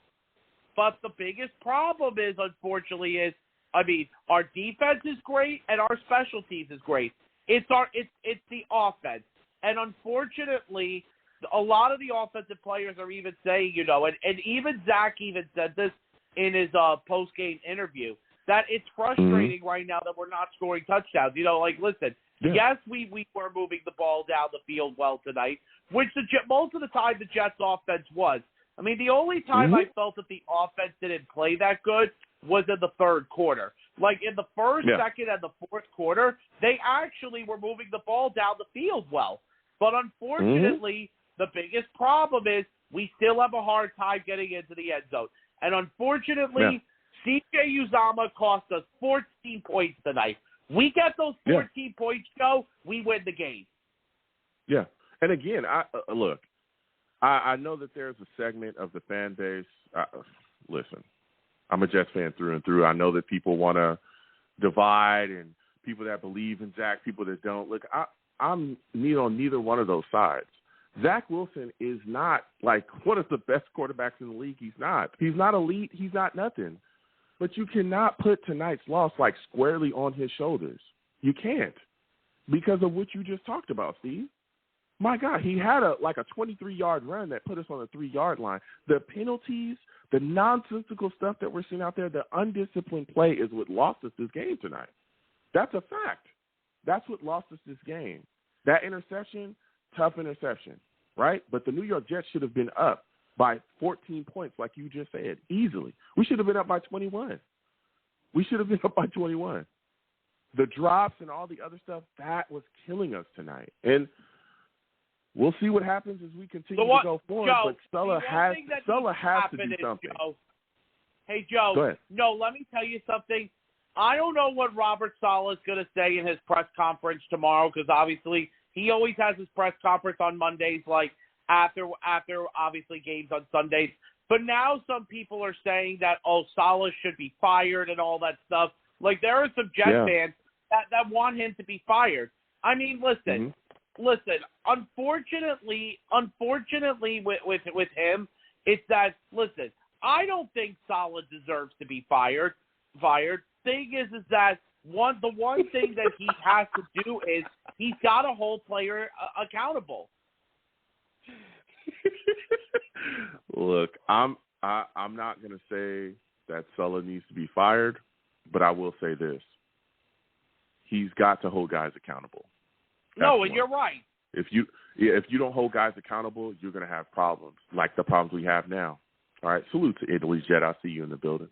But the biggest problem is, unfortunately, our defense is great and our special teams is great. It's the offense. And unfortunately, a lot of the offensive players are even saying, you know, and even Zach even said this in his post-game interview, that it's frustrating right now that we're not scoring touchdowns. You know, like, listen, yes, we were moving the ball down the field well tonight, which most of the time the Jets' offense was. I mean, the only time I felt that the offense didn't play that good was in the third quarter. Like, in the first, second, and the fourth quarter, they actually were moving the ball down the field well. But unfortunately, the biggest problem is we still have a hard time getting into the end zone. And unfortunately, C.J. Uzomah cost us 14 points tonight. We get those 14 points, Joe, we win the game. Yeah. And again, I know that there's a segment of the fan base. Listen, I'm a Jets fan through and through. I know that people want to divide, and people that believe in Zach, people that don't. Look, I'm on neither one of those sides. Zach Wilson is not like one of the best quarterbacks in the league. He's not. He's not elite. He's not nothing. But you cannot put tonight's loss like squarely on his shoulders. You can't, because of what you just talked about, Steve. My God, he had a 23-yard run that put us on the 3-yard line. The penalties, the nonsensical stuff that we're seeing out there, the undisciplined play is what lost us this game tonight. That's a fact. That's what lost us this game. That interception, tough interception, right? But the New York Jets should have been up by 14 points, like you just said, easily. We should have been up by 21. We should have been up by 21. The drops and all the other stuff, that was killing us tonight. And we'll see what happens as we continue to go forward. Joe, but Sulla has to do something. Hey, Joe. Go ahead. No, let me tell you something. I don't know what Robert Saleh is going to say in his press conference tomorrow, because obviously he always has his press conference on Mondays, like after obviously games on Sundays. But now some people are saying that, Saleh should be fired and all that stuff. Like, there are some Jet fans that want him to be fired. I mean, listen. Listen, unfortunately with him, it's that, listen, I don't think Saleh deserves to be fired. Thing is that the one thing that he has to do is he's got to hold player accountable. Look, I'm not going to say that Saleh needs to be fired, but I will say this: he's got to hold guys accountable. And you're right. If you don't hold guys accountable, you're going to have problems like the problems we have now. All right, salute to Italy's Jet. I see you in the building.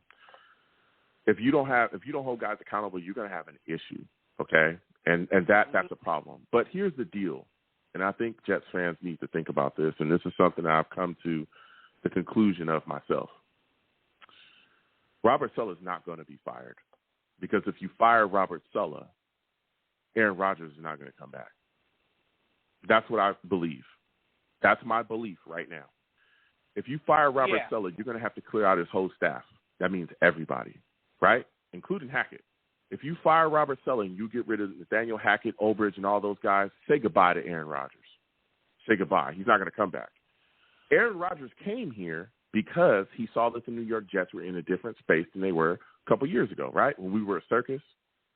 If you don't hold guys accountable, you're going to have an issue. Okay, and that's a problem. But here's the deal, and I think Jets fans need to think about this. And this is something that I've come to the conclusion of myself. Robert Saleh is not going to be fired, because if you fire Robert Saleh, Aaron Rodgers is not going to come back. That's what I believe. That's my belief right now. If you fire Robert Saleh, you're going to have to clear out his whole staff. That means everybody, right? Including Hackett. If you fire Robert Saleh and you get rid of Nathaniel Hackett, Olbridge, and all those guys, say goodbye to Aaron Rodgers. Say goodbye. He's not going to come back. Aaron Rodgers came here because he saw that the New York Jets were in a different space than they were a couple years ago, right? When we were a circus,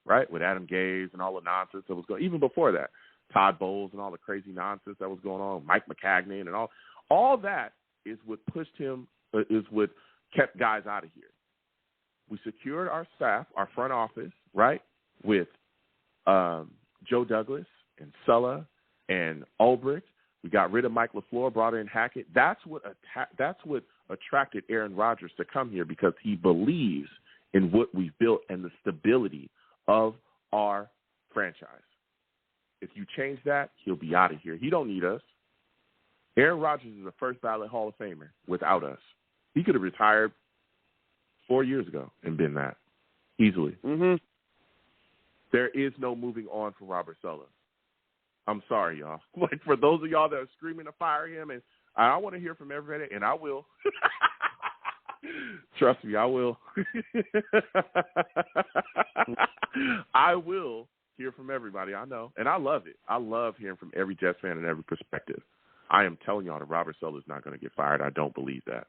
right, with Adam Gase and all the nonsense that was going on. Even before that, Todd Bowles and all the crazy nonsense that was going on, Mike McCagnon and all that is what pushed him, is what kept guys out of here. We secured our staff, our front office, right, with Joe Douglas and Sulla and Ulbrich. We got rid of Mike LaFleur, brought in Hackett. That's what attracted Aaron Rodgers to come here, because he believes in what we've built and the stability of our franchise. If you change that, he'll be out of here. He don't need us. Aaron Rodgers is a first ballot Hall of Famer without us. He could have retired 4 years ago and been that easily. There is no moving on for Robert Saleh. I'm sorry, y'all. Like, for those of y'all that are screaming to fire him, and I want to hear from everybody, and I will. Trust me, I will. I will hear from everybody. I know, and I love it. I love hearing from every Jets fan and every perspective. I am telling y'all that Robert Saleh is not going to get fired. I don't believe that.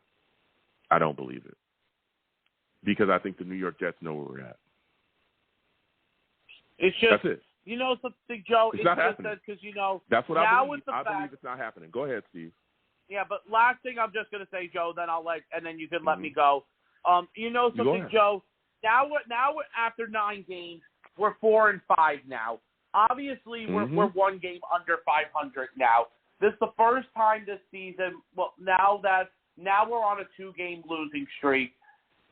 I don't believe it. Because I think the New York Jets know where we're at. It's just, that's it. You know something, Joe? It's not happening. Because, you know, that's what now I believe. I believe it's not happening. Go ahead, Steve. Yeah, but last thing I'm just going to say, Joe, then and then you can let me go. You know something, Joe? Now we're after 9 games, we're 4-5 now. Obviously, we're 1 game under 500 now. This is the first time this season. Well, now we're on a 2-game losing streak.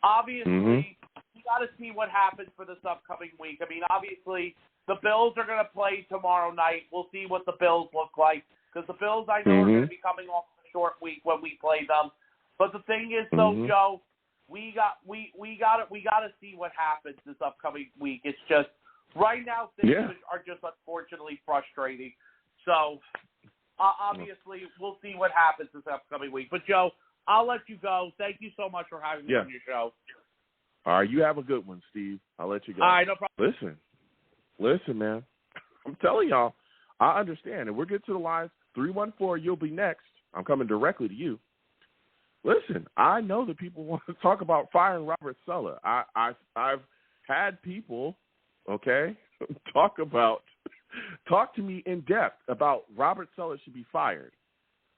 Obviously, we got to see what happens for this upcoming week. I mean, obviously, the Bills are going to play tomorrow night. We'll see what the Bills look like, because the Bills, I know, are going to be coming off a short week when we play them. But the thing is, though, Joe, we got to see what happens this upcoming week. It's just right now things are just unfortunately frustrating. So obviously, we'll see what happens this upcoming week. But Joe, I'll let you go. Thank you so much for having me on your show. All right, you have a good one, Steve. I'll let you go. All right, no problem. Listen, man. I'm telling y'all, I understand. And we'll get to the lines. 314, you'll be next. I'm coming directly to you. Listen, I know that people want to talk about firing Robert Saleh. I've had people, talk to me in depth about Robert Saleh should be fired.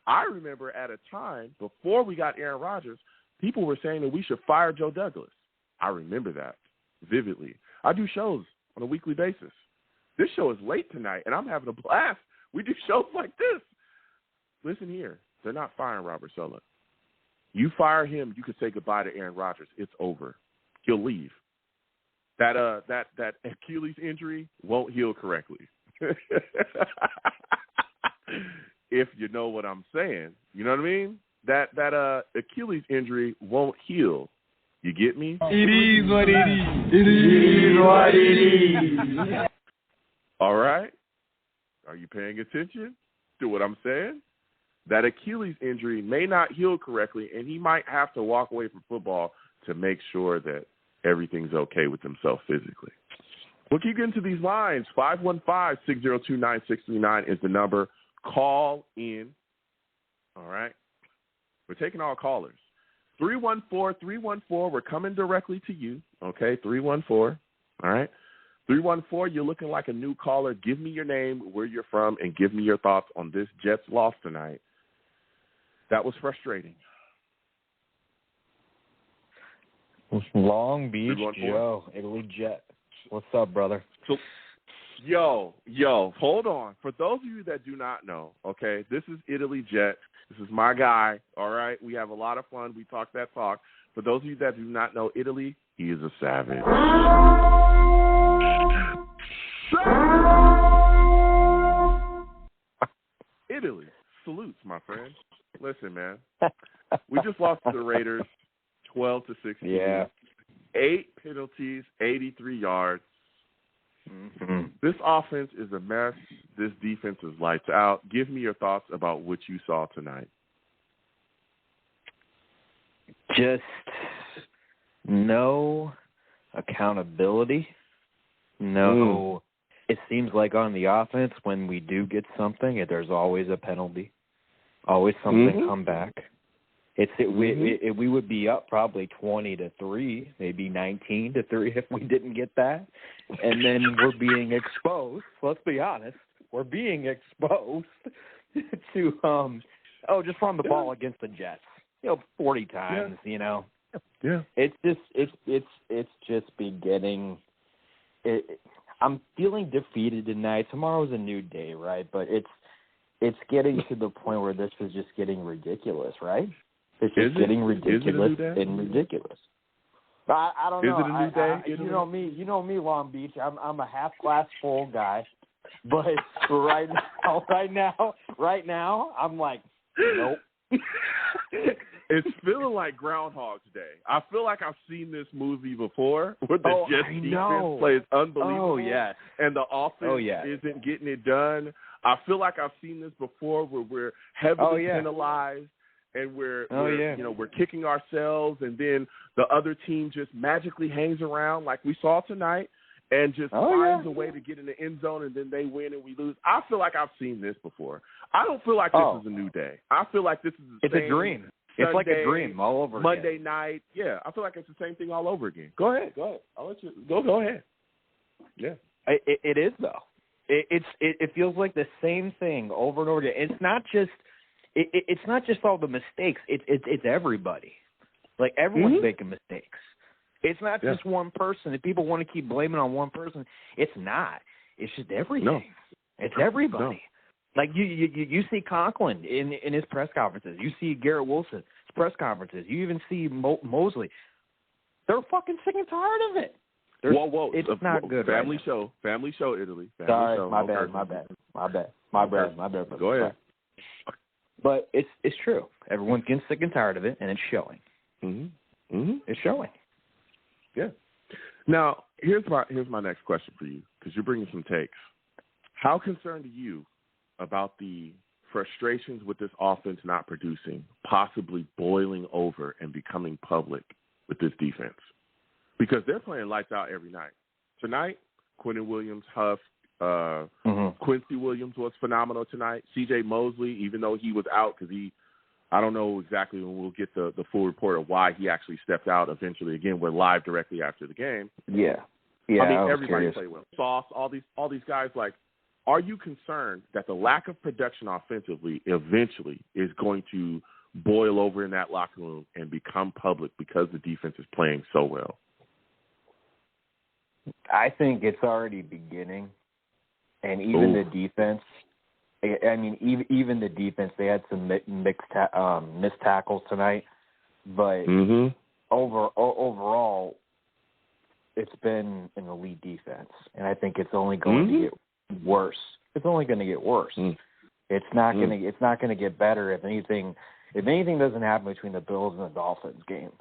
I remember at a time before we got Aaron Rodgers, people were saying that we should fire Joe Douglas. I remember that vividly. I do shows on a weekly basis. This show is late tonight, and I'm having a blast. We do shows like this. Listen here. They're not firing Robert Saleh. You fire him, you could say goodbye to Aaron Rodgers. It's over. He'll leave. That Achilles injury won't heal correctly. If you know what I'm saying. You know what I mean? That Achilles injury won't heal. You get me? It is what it is. It is what it is. All right? Are you paying attention to what I'm saying? That Achilles injury may not heal correctly, and he might have to walk away from football to make sure that everything's okay with himself physically. We'll keep getting to these lines. 515-602-9639 is the number. Call in. All right? We're taking all callers. 314-314, we're coming directly to you. Okay, 314. All right? 314, you're looking like a new caller. Give me your name, where you're from, and give me your thoughts on this Jets loss tonight. That was frustrating. Long Beach Joe, Italy Jet. What's up, brother? So, yo, hold on. For those of you that do not know, okay, this is Italy Jet. This is my guy, all right? We have a lot of fun. We talk that talk. For those of you that do not know Italy, he is a savage. Italy, salutes, my friend. Listen, man, we just lost to the Raiders 12-16. Yeah. 8 penalties, 83 yards. Mm-hmm. This offense is a mess. This defense is lights out. Give me your thoughts about what you saw tonight. Just no accountability. No. It seems like on the offense, when we do get something, there's always a penalty. Always something come back. We would be up probably 20-3, maybe 19-3 if we didn't get that. And then we're being exposed. Let's be honest. We're being exposed to just run the ball against the Jets. 40 times, Yeah. It's just beginning. I'm feeling defeated tonight. Tomorrow's a new day, right? But it's getting to the point where this is just getting ridiculous, right? It's just getting ridiculous and ridiculous. I don't know. Is it a new day? You know me, Long Beach. I'm a half glass full guy, but right now, I'm like, nope. It's feeling like Groundhog's Day. I feel like I've seen this movie before where the Jets defense plays unbelievable. Oh, yes. And the offense isn't getting it done. I feel like I've seen this before where we're heavily penalized and we're kicking ourselves, and then the other team just magically hangs around like we saw tonight and just finds a way to get in the end zone, and then they win and we lose. I feel like I've seen this before. I don't feel like this is a new day. I feel like this is the same. It's a dream. Sunday, it's like a dream all over Monday again. night. Yeah, I feel like it's the same thing all over again. Go ahead. I'll let you go ahead. Yeah. It is, though. It feels like the same thing over and over again. It's not just all the mistakes. It's everybody. Like, everyone's making mistakes. It's not just one person. If people want to keep blaming on one person, it's not. It's just everything. No. It's everybody. No. Like, you see Conklin in his press conferences. You see Garrett Wilson's press conferences. You even see Mosley. They're fucking sick and tired of it. Whoa. It's not good. Family right show, Italy. Sorry, show. My bad. Go ahead. But it's true. Everyone's getting sick and tired of it, and it's showing. It's showing. Yeah. Now, here's my next question for you, because you're bringing some takes. How concerned are you about the frustrations with this offense not producing, possibly boiling over and becoming public with this defense? Because they're playing lights out every night. Tonight, Quinnen Williams, Huff, Quincy Williams was phenomenal tonight. C.J. Mosley, even though he was out because I don't know exactly when we'll get the full report of why he actually stepped out eventually. Again, we're live directly after the game. Yeah. I mean, everybody played well. Sauce, all these guys, like, are you concerned that the lack of production offensively eventually is going to boil over in that locker room and become public because the defense is playing so well? I think it's already beginning. And even the defense, I mean, even the defense, they had some missed tackles tonight. But overall, it's been an elite defense. And I think it's only going to get worse. It's only going to get worse. It's not going to get better. If anything doesn't happen between the Bills and the Dolphins game,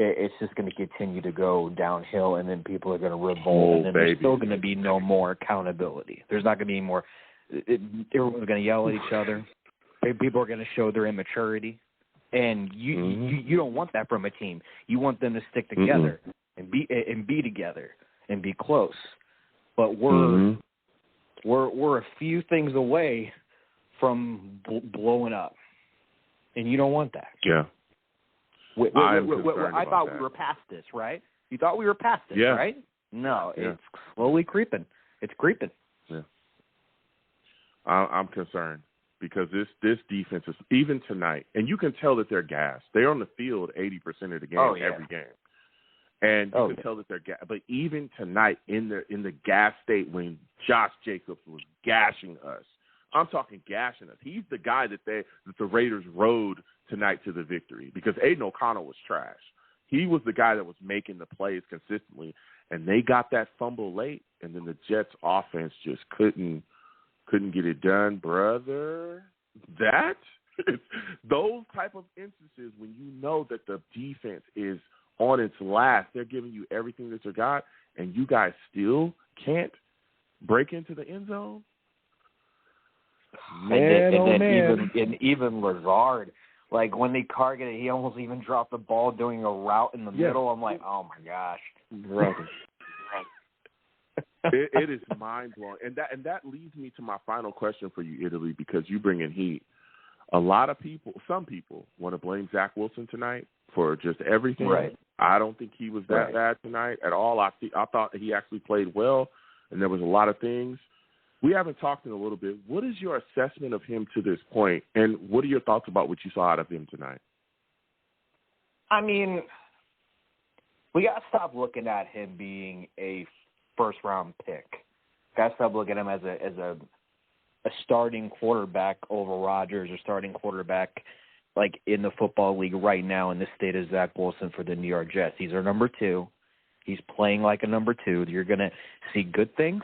it's just going to continue to go downhill, and then people are going to revolt, and then there's still going to be no more accountability. There's not going to be more. Everyone's going to yell at each other. People are going to show their immaturity, and you don't want that from a team. You want them to stick together and be together and be close. But we're a few things away from blowing up, and you don't want that. Yeah. I thought we were past this, right? You thought we were past this, right? No, it's slowly creeping. It's creeping. Yeah. I'm concerned because this defense is, even tonight, and you can tell that they're gassed. They're on the field 80% of the game, every game. And you can tell that they're gassed. But even tonight, in the gas state when Josh Jacobs was gashing us, I'm talking gashing us. He's the guy that the Raiders rode tonight to the victory because Aiden O'Connell was trash. He was the guy that was making the plays consistently, and they got that fumble late, and then the Jets offense just couldn't get it done, brother. Those type of instances when you know that the defense is on its last, they're giving you everything that you got, and you guys still can't break into the end zone. Even Lazard, like when they targeted, he almost even dropped the ball doing a route in the middle. I'm like, oh my gosh, brother. It is mind blowing, and that leads me to my final question for you, Italy, because you bring in heat. Some people want to blame Zach Wilson tonight for just everything. Right. I don't think he was that bad tonight at all. I thought he actually played well, and there was a lot of things. We haven't talked in a little bit. What is your assessment of him to this point, and what are your thoughts about what you saw out of him tonight? I mean, we got to stop looking at him being a first-round pick. Got to stop looking at him as a starting quarterback over Rodgers or starting quarterback like in the football league right now in the state of Zach Wilson for the New York Jets. He's our number 2. He's playing like a number 2. You're going to see good things,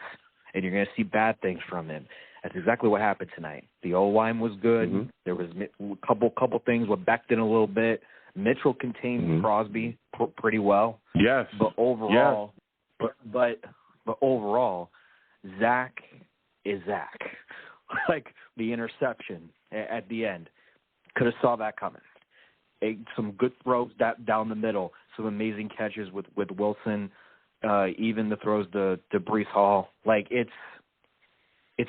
and you're going to see bad things from him. That's exactly what happened tonight. The O-line was good. Mm-hmm. There was a couple things with Becton a little bit. Mitchell contained Crosby pretty well. Yes. But overall, but overall, Zach is Zach. Like the interception at the end, could have saw that coming. Some good throws down the middle, some amazing catches with Wilson, even the throws to Breece Hall. Like it's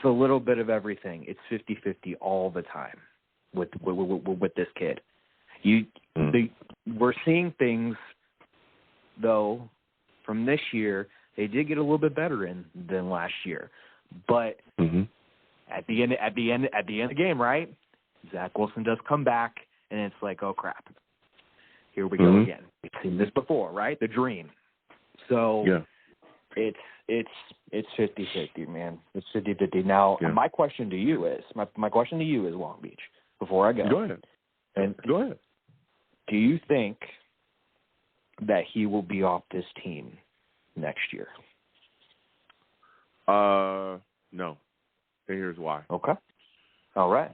a little bit of everything. It's 50-50 all the time with this kid. We're seeing things though from this year. They did get a little bit better than last year, but at the end of the game, right? Zach Wilson does come back, and it's like, oh crap, here we go again. We've seen this before, right? The dream. So it's 50-50, man. It's 50-50. Now, my question to you is Long Beach. Before I go, go ahead. Do you think that he will be off this team next year? No. And here's why. Okay. All right.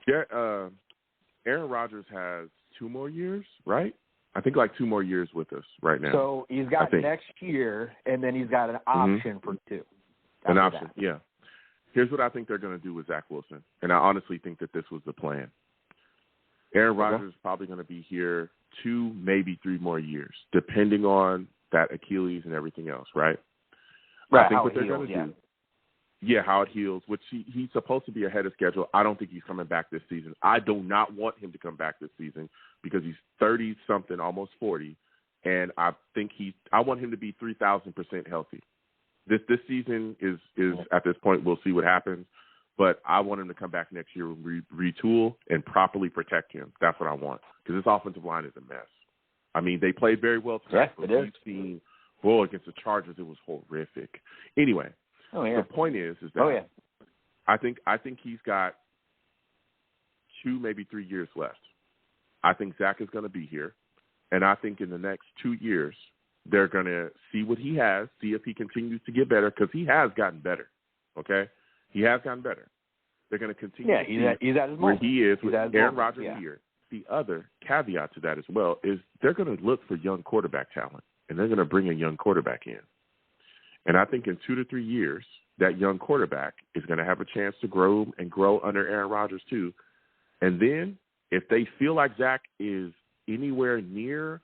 Aaron Rodgers has 2 more years, right? I think like 2 more years with us right now. So he's got next year, and then he's got an option for 2. An option, yeah. Here's what I think they're going to do with Zach Wilson, and I honestly think that this was the plan. Aaron Rodgers is probably going to be here 2, maybe 3 more years, depending on that Achilles and everything else, right? Right. I think what they're going to do. Yeah, how it heals, which he's supposed to be ahead of schedule. I don't think he's coming back this season. I do not want him to come back this season because he's 30-something, almost 40, and I think I want him to be 3,000% healthy. This season is at this point, we'll see what happens, but I want him to come back next year and retool and properly protect him. That's what I want because this offensive line is a mess. I mean, they played very well tonight, but we've seen, against the Chargers, it was horrific. Anyway. The point is that I think he's got 2, maybe 3 years left. I think Zach is going to be here, and I think in the next 2 years they're going to see what he has, see if he continues to get better because he has gotten better. Okay, he has gotten better. They're going to continue. Yeah, he's at his where moment. he is with Aaron Rodgers here. The other caveat to that as well is they're going to look for young quarterback talent, and they're going to bring a young quarterback in. And I think in 2 to 3 years, that young quarterback is going to have a chance to grow under Aaron Rodgers too. And then if they feel like Zach is anywhere near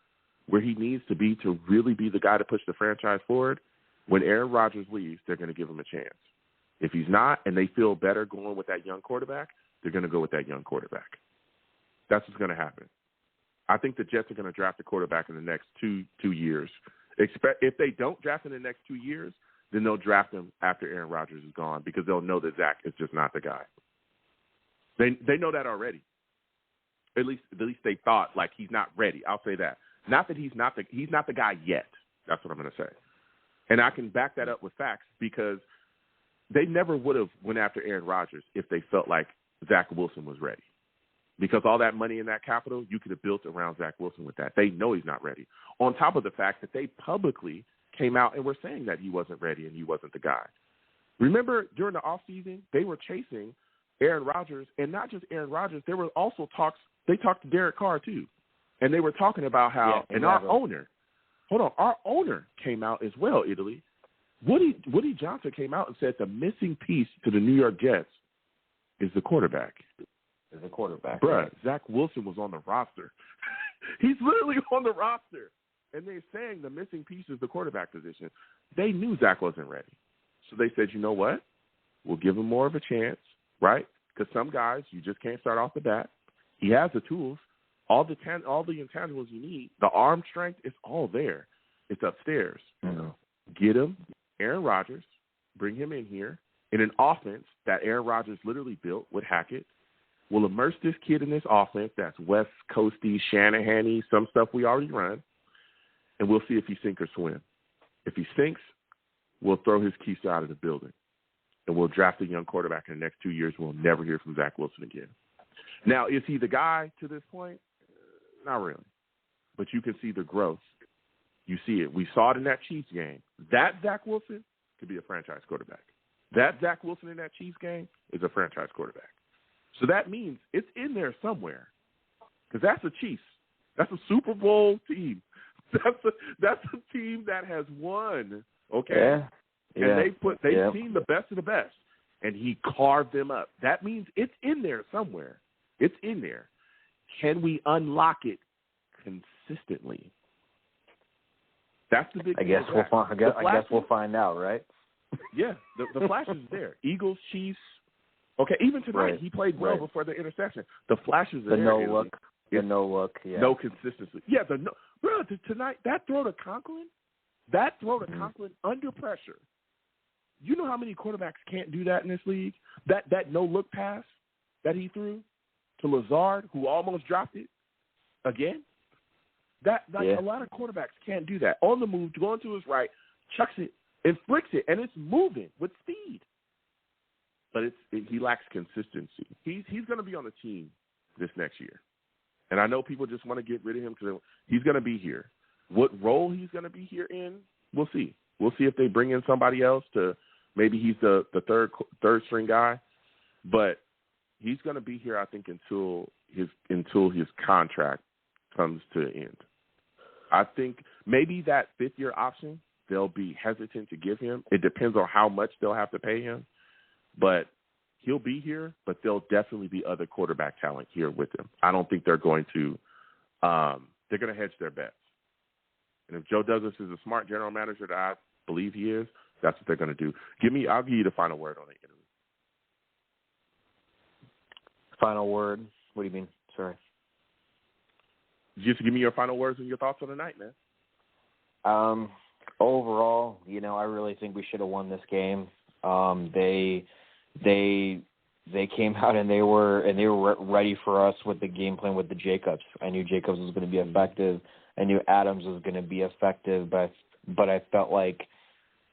where he needs to be to really be the guy to push the franchise forward, when Aaron Rodgers leaves, they're going to give him a chance. If he's not and they feel better going with that young quarterback, they're going to go with that young quarterback. That's what's going to happen. I think the Jets are going to draft a quarterback in the next two years. If they don't draft in the next 2 years, then they'll draft him after Aaron Rodgers is gone because they'll know that Zach is just not the guy. They know that already. At least they thought like he's not ready. I'll say that. Not that he's not the guy yet. That's what I'm going to say. And I can back that up with facts because they never would have went after Aaron Rodgers if they felt like Zach Wilson was ready. Because all that money in that capital, you could have built around Zach Wilson with that. They know he's not ready. On top of the fact that they publicly came out and were saying that he wasn't ready and he wasn't the guy. Remember, during the offseason, they were chasing Aaron Rodgers, and not just Aaron Rodgers. There were also talks. They talked to Derek Carr, too. And they were talking about how, and our owner came out as well, Italy. Woody Johnson came out and said the missing piece to the New York Jets is the quarterback. Bruh, right. Zach Wilson was on the roster. He's literally on the roster. And they're saying the missing piece is the quarterback position. They knew Zach wasn't ready. So they said, you know what? We'll give him more of a chance, right? Because some guys, you just can't start off the bat. He has the tools. All the intangibles you need. The arm strength is all there. It's upstairs. Get him, Aaron Rodgers, bring him in here in an offense that Aaron Rodgers literally built with Hackett. We'll immerse this kid in this offense that's West Coasty, Shanahan-y, some stuff we already run, and we'll see if he sinks or swim. If he sinks, we'll throw his keys out of the building, and we'll draft a young quarterback in the next 2 years. We'll never hear from Zach Wilson again. Now, is he the guy to this point? Not really. But you can see the growth. You see it. We saw it in that Chiefs game. That Zach Wilson could be a franchise quarterback. That Zach Wilson in that Chiefs game is a franchise quarterback. So that means it's in there somewhere, because that's the Chiefs. That's a Super Bowl team. That's a team that has won. Okay, and they've seen the best of the best, and he carved them up. That means it's in there somewhere. It's in there. Can we unlock it consistently? That's the big. I guess we'll find out, right? Yeah, the flash is there. Eagles, Chiefs. Okay, even tonight he played well before the interception. The flashes are there. The no look. Yeah. No consistency. Yeah, tonight that throw to Conklin, under pressure. You know how many quarterbacks can't do that in this league? That no look pass that he threw to Lazard, who almost dropped it again. A lot of quarterbacks can't do that. On the move, going to his right, chucks it and flicks it, and it's moving with speed. But he lacks consistency. He's going to be on the team this next year. And I know people just want to get rid of him because he's going to be here. What role he's going to be here in, we'll see. We'll see if they bring in somebody else to maybe he's the third string guy. But he's going to be here, I think, until his contract comes to an end. I think maybe that fifth-year option, they'll be hesitant to give him. It depends on how much they'll have to pay him. But he'll be here, but there'll definitely be other quarterback talent here with him. I don't think they're going to they're going to hedge their bets. And if Joe Douglas is a smart general manager that I believe he is, that's what they're going to do. I'll give you the final word on it. Final word? What do you mean? Sorry. Just give me your final words and your thoughts on the night, man. Overall, I really think we should have won this game. They came out and they were ready for us with the game plan with the Jacobs. I knew Jacobs was going to be effective. I knew Adams was going to be effective, but I felt like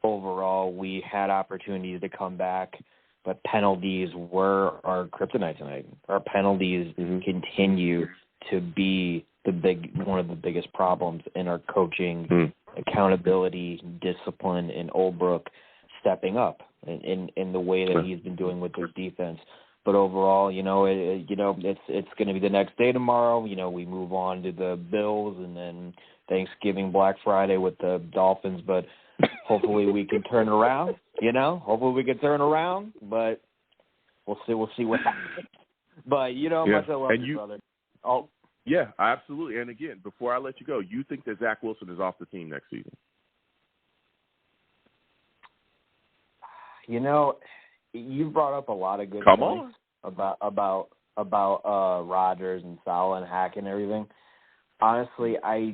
overall we had opportunities to come back, but penalties were our kryptonite tonight. Our penalties continue to be one of the biggest problems in our coaching, accountability, discipline, and Olbrook stepping up in the way that he's been doing with his defense. But overall, it's going to be the next day tomorrow. We move on to the Bills and then Thanksgiving, Black Friday with the Dolphins. But hopefully we can turn around. Hopefully we can turn around. But we'll see what happens. But much I love you, brother. Oh. Yeah, absolutely. And again, before I let you go, you think that Zach Wilson is off the team next season? You brought up a lot of good points about Rodgers and Saleh and Hack and everything. Honestly, I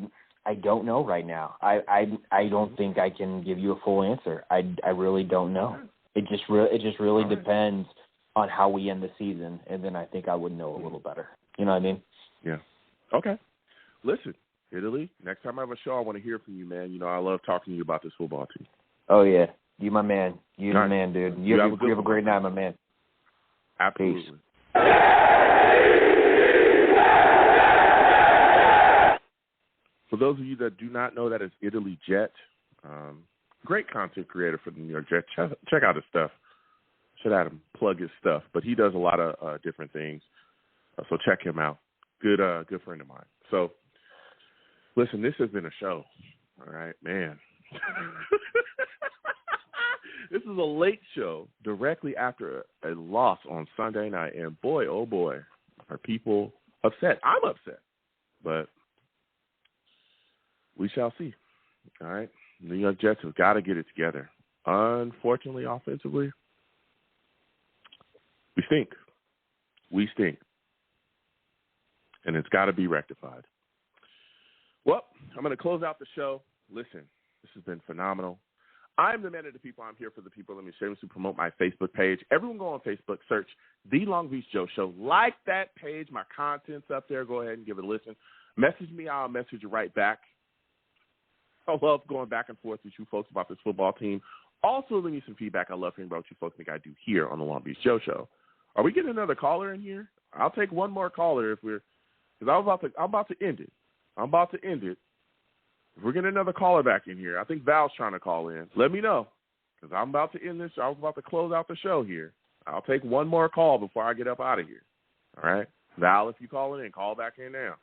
don't know right now. I don't think I can give you a full answer. I really don't know. It just really depends on how we end the season, and then I think I would know a little better. You know what I mean? Yeah. Okay. Listen, Italy, next time I have a show, I want to hear from you, man. I love talking to you about this football team. Oh, yeah. You my man. You my man, dude. You have a great night, my man. Absolutely. Peace. For those of you that do not know, that is Italy Jet. Great content creator for the New York Jets. Check out his stuff. Should have him plug his stuff. But he does a lot of different things. So check him out. Good friend of mine. So, listen, this has been a show. All right, man. This is a late show directly after a loss on Sunday night. And boy, oh boy, are people upset. I'm upset. But we shall see. All right. New York Jets have got to get it together. Unfortunately, offensively, we stink. We stink. And it's got to be rectified. Well, I'm going to close out the show. Listen, this has been phenomenal. I'm the man of the people. I'm here for the people. Let me shamelessly promote my Facebook page. Everyone go on Facebook, search The Long Beach Joe Show. Like that page. My content's up there. Go ahead and give it a listen. Message me. I'll message you right back. I love going back and forth with you folks about this football team. Also, leave me some feedback. I love hearing about what you folks think I do here on The Long Beach Joe Show. Are we getting another caller in here? I'll take one more caller because I'm about to end it. If we're getting another caller back in here, I think Val's trying to call in. Let me know. because I'm about to end this. I'm about to close out the show here. I'll take one more call before I get up out of here. All right, Val, if you call in, call back in now.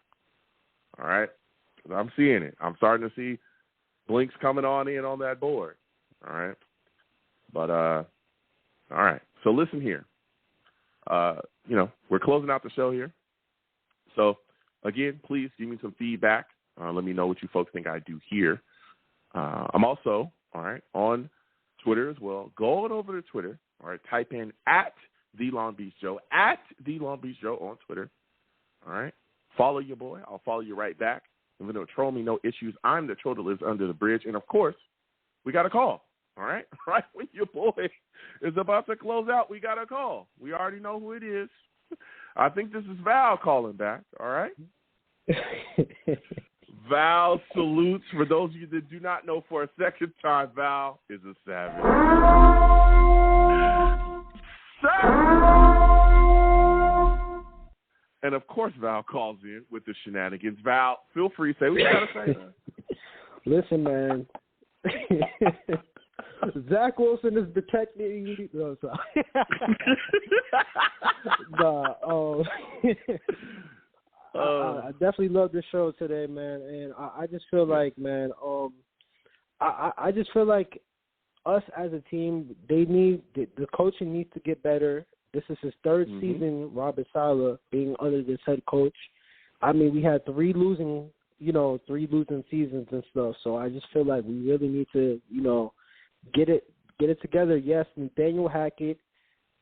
All right, because I'm seeing it. I'm starting to see blinks coming on in on that board. All right, but all right. So listen here. We're closing out the show here. So again, please give me some feedback. Let me know what you folks think I do here. I'm also, all right, on Twitter as well. Go on over to Twitter. All right, type in @TheLongBeachJoe, @TheLongBeachJoe on Twitter. All right, follow your boy. I'll follow you right back. Even though troll me, no issues. I'm the troll that lives under the bridge. And, of course, we got a call. All right, right when your boy is about to close out, we got a call. We already know who it is. I think this is Val calling back. All right. Val salutes. For those of you that do not know, for a second time, Val is a savage. And of course, Val calls in with the shenanigans. Val, feel free. Say what you gotta say, man. Listen, man. Zach Wilson is protecting. No, sorry. I definitely love the show today, man, and I just feel like, man, I just feel like us as a team, the coaching needs to get better. This is his third season, Robert Saleh being under this head coach. I mean, we had three losing seasons and stuff. So I just feel like we really need to, get it together. Yes, Nathaniel Hackett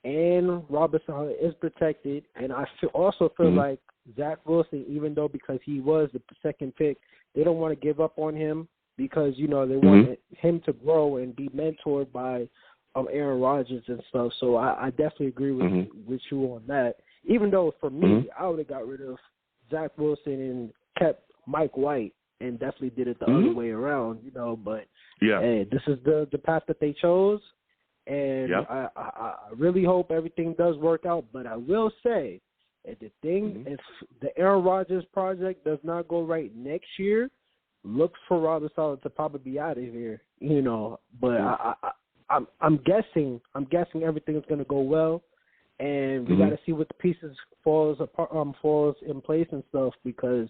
and Robert Saleh is protected, and I also feel like Zach Wilson, even though because he was the second pick, they don't want to give up on him because they want him to grow and be mentored by Aaron Rodgers and stuff. So I definitely agree with you on that. Even though for me, I would have got rid of Zach Wilson and kept Mike White and definitely did it the other way around, But hey, this is the path that they chose, and I really hope everything does work out. But I will say, if the Aaron Rodgers project does not go right next year, look for Robert Saleh to probably be out of here, But I'm guessing everything is going to go well, and we got to see what the pieces falls in place and stuff because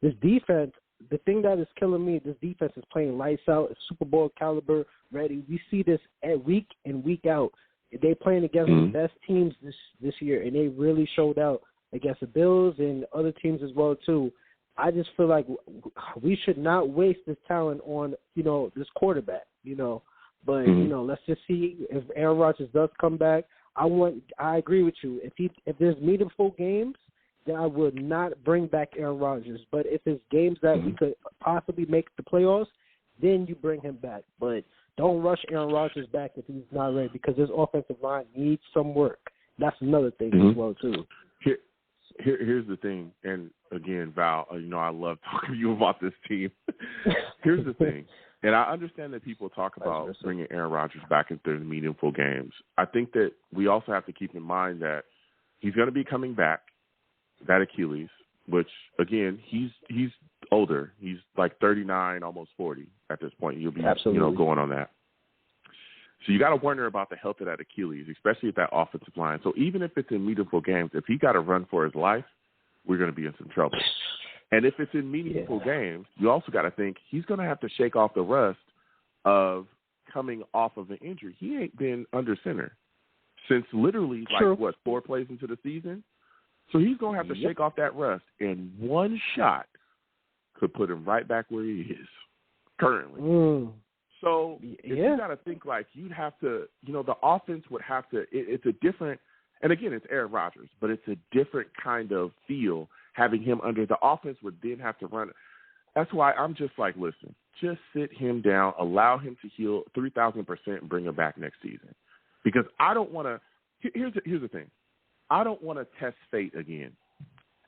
this defense. The thing that is killing me, this defense is playing lights out. It's Super Bowl caliber ready. We see this week in, week out. They playing against the best teams this year, and they really showed out against the Bills and other teams as well too. I just feel like we should not waste this talent on this quarterback. But let's just see if Aaron Rodgers does come back. I agree with you. If there's meaningful games, then I would not bring back Aaron Rodgers. But if it's games that we could possibly make the playoffs, then you bring him back. But don't rush Aaron Rodgers back if he's not ready because his offensive line needs some work. That's another thing as well, too. Here's the thing, and again, Val, I love talking to you about this team. Here's the thing, and I understand that people talk about bringing Aaron Rodgers back into the meaningful games. I think that we also have to keep in mind that he's going to be coming back. That Achilles, which again, he's older. He's like 39, almost 40 at this point. You'll be going on that. So you got to wonder about the health of that Achilles, especially at that offensive line. So even if it's in meaningful games, if he got to run for his life, we're going to be in some trouble. And if it's in meaningful games, you also got to think he's going to have to shake off the rust of coming off of an injury. He ain't been under center since literally 4 plays into the season. So he's going to have to shake off that rust, and one shot could put him right back where he is currently. So you got to think like you'd have to, the offense would have to, it's a different, and again, it's Aaron Rodgers, but it's a different kind of feel having him under. The offense would then have to run. That's why I'm just like, listen, just sit him down, allow him to heal 3,000% and bring him back next season. Because I don't want to, here's the thing. I don't want to test fate again.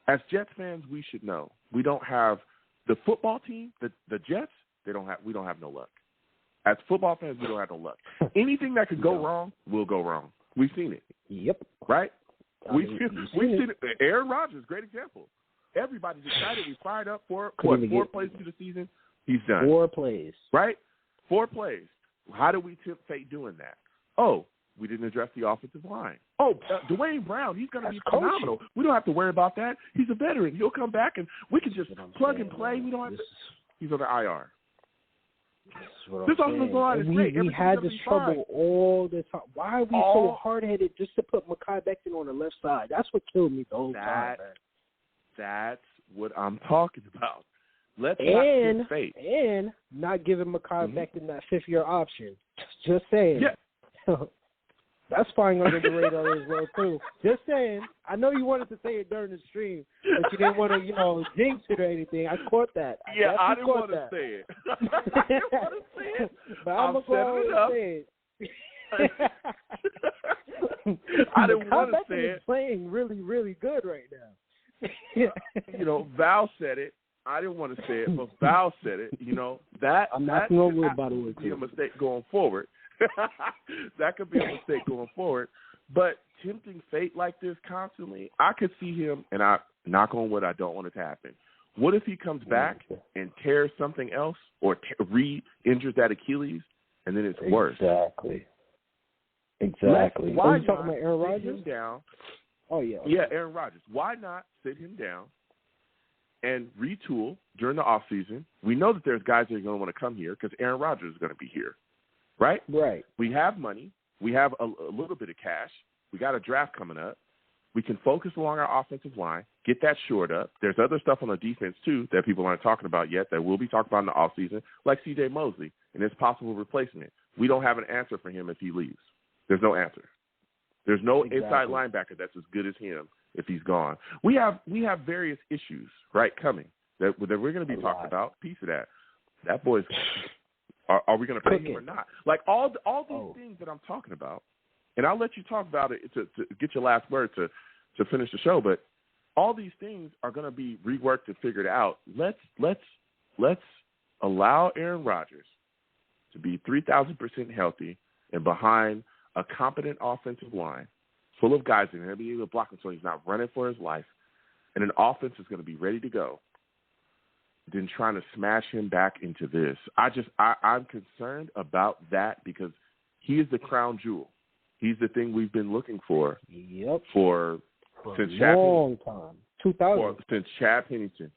As Jets fans, we should know we don't have the football team, the Jets. We don't have no luck. As football fans, we don't have no luck. Anything that could go wrong will go wrong. We've seen it. Yep. Right. We've seen it. Aaron Rodgers, great example. Everybody's excited. We fired up for 4 plays through the season. He's done. 4 plays. Right. 4 plays. How do we tempt fate doing that? Oh, we didn't address the offensive line. Oh, Dwayne Brown, he's going to be phenomenal. We don't have to worry about that. He's a veteran. He'll come back, and we can just plug and play. We don't have to. He's on the IR. This offensive line is great. We had this trouble all the time. Why are we so hard-headed just to put Mekhi Becton on the left side? That's what killed me the whole time, man. That's what I'm talking about. Let's not tempt fate. And not giving Mekhi Becton that fifth-year option. Just saying. Yeah. That's flying under the radar as well, too. Just saying. I know you wanted to say it during the stream, but you didn't want to, jinx it or anything. I caught that. I didn't want to say it. I didn't want to say it. But I'm going to go say it. I didn't want to say it. Playing really, really good right now. Val said it. I didn't want to say it, but Val said it. That I'm not going to worry about it. Be a mistake going forward. That could be a mistake going forward. But tempting fate like this constantly, I could see him, and I knock on wood, I don't want it to happen. What if he comes back and tears something else or re-injures that Achilles, and then it's worse? Exactly. Why are you talking about Aaron Rodgers? Sit him down? Oh, yeah. Yeah, Aaron Rodgers. Why not sit him down and retool during the offseason? We know that there's guys that are going to want to come here because Aaron Rodgers is going to be here. Right? Right. We have money. We have a little bit of cash. We got a draft coming up. We can focus along our offensive line, get that shored up. There's other stuff on the defense, too, that people aren't talking about yet that we'll be talking about in the offseason, like C.J. Mosley and his possible replacement. We don't have an answer for him if he leaves. There's no answer. There's no inside linebacker that's as good as him if he's gone. We have various issues, right, coming that we're going to be talking about. Piece of that. That boy's – are we going to pay him or not? Like all these things that I'm talking about, and I'll let you talk about it to get your last word to finish the show. But all these things are going to be reworked and figured out. Let's allow Aaron Rodgers to be 3,000% healthy and behind a competent offensive line full of guys that are going to be able to block him so he's not running for his life, and an offense is going to be ready to go. Than trying to smash him back into this. I'm concerned about that because he is the crown jewel. He's the thing we've been looking for. Yep. For since a long time. 2000. Since Chad Pennington.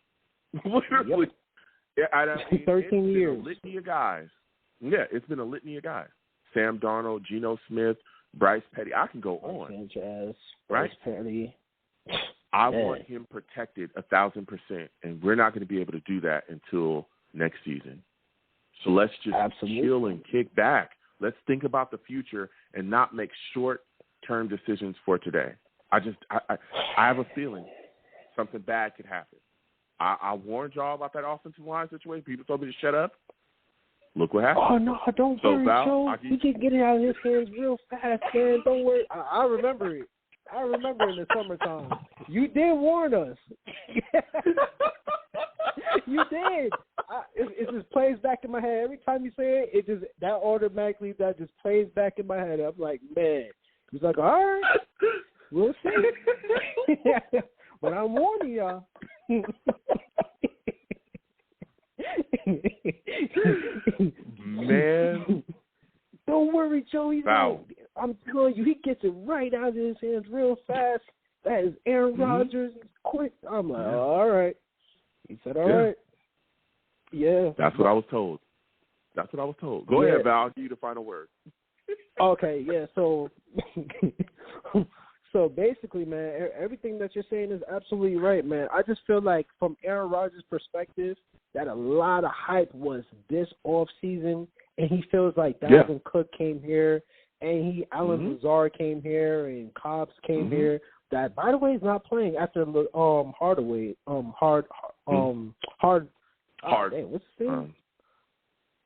Literally. Yep. I mean, 13 years. Been a litany of guys. Yeah, it's been a litany of guys. Sam Darnold, Geno Smith, Bryce Petty. I can go on. Sanchez, right? Bryce Petty. I want him protected 1,000%, and we're not going to be able to do that until next season. So let's just chill and kick back. Let's think about the future and not make short-term decisions for today. I have a feeling something bad could happen. I warned y'all about that offensive line situation. People told me to shut up. Look what happened. Oh, no, don't worry, Joe. We can get it out of his hands real fast, man. Don't worry. I remember it. I remember in the summertime. You did warn us. You did. It just plays back in my head. Every time you say it, that automatically just plays back in my head. I'm like, man. He's like, all right, we'll see. But I'm warning y'all. Man. Don't worry, Joe. He's out. I'm telling you, he gets it right out of his hands real fast. That is Aaron Rodgers. He's quick. I'm like, all right. He said, all right. Yeah. That's what I was told. Go ahead, Val. I'll give you the final word. Okay, yeah. So basically, man, everything that you're saying is absolutely right, man. I just feel like from Aaron Rodgers' perspective that a lot of hype was this offseason, and he feels like Dalvin Cook came here, and Alan Lazard came here, and Cobbs came here. That, by the way, is not playing after Hardaway. Dang, what's his name?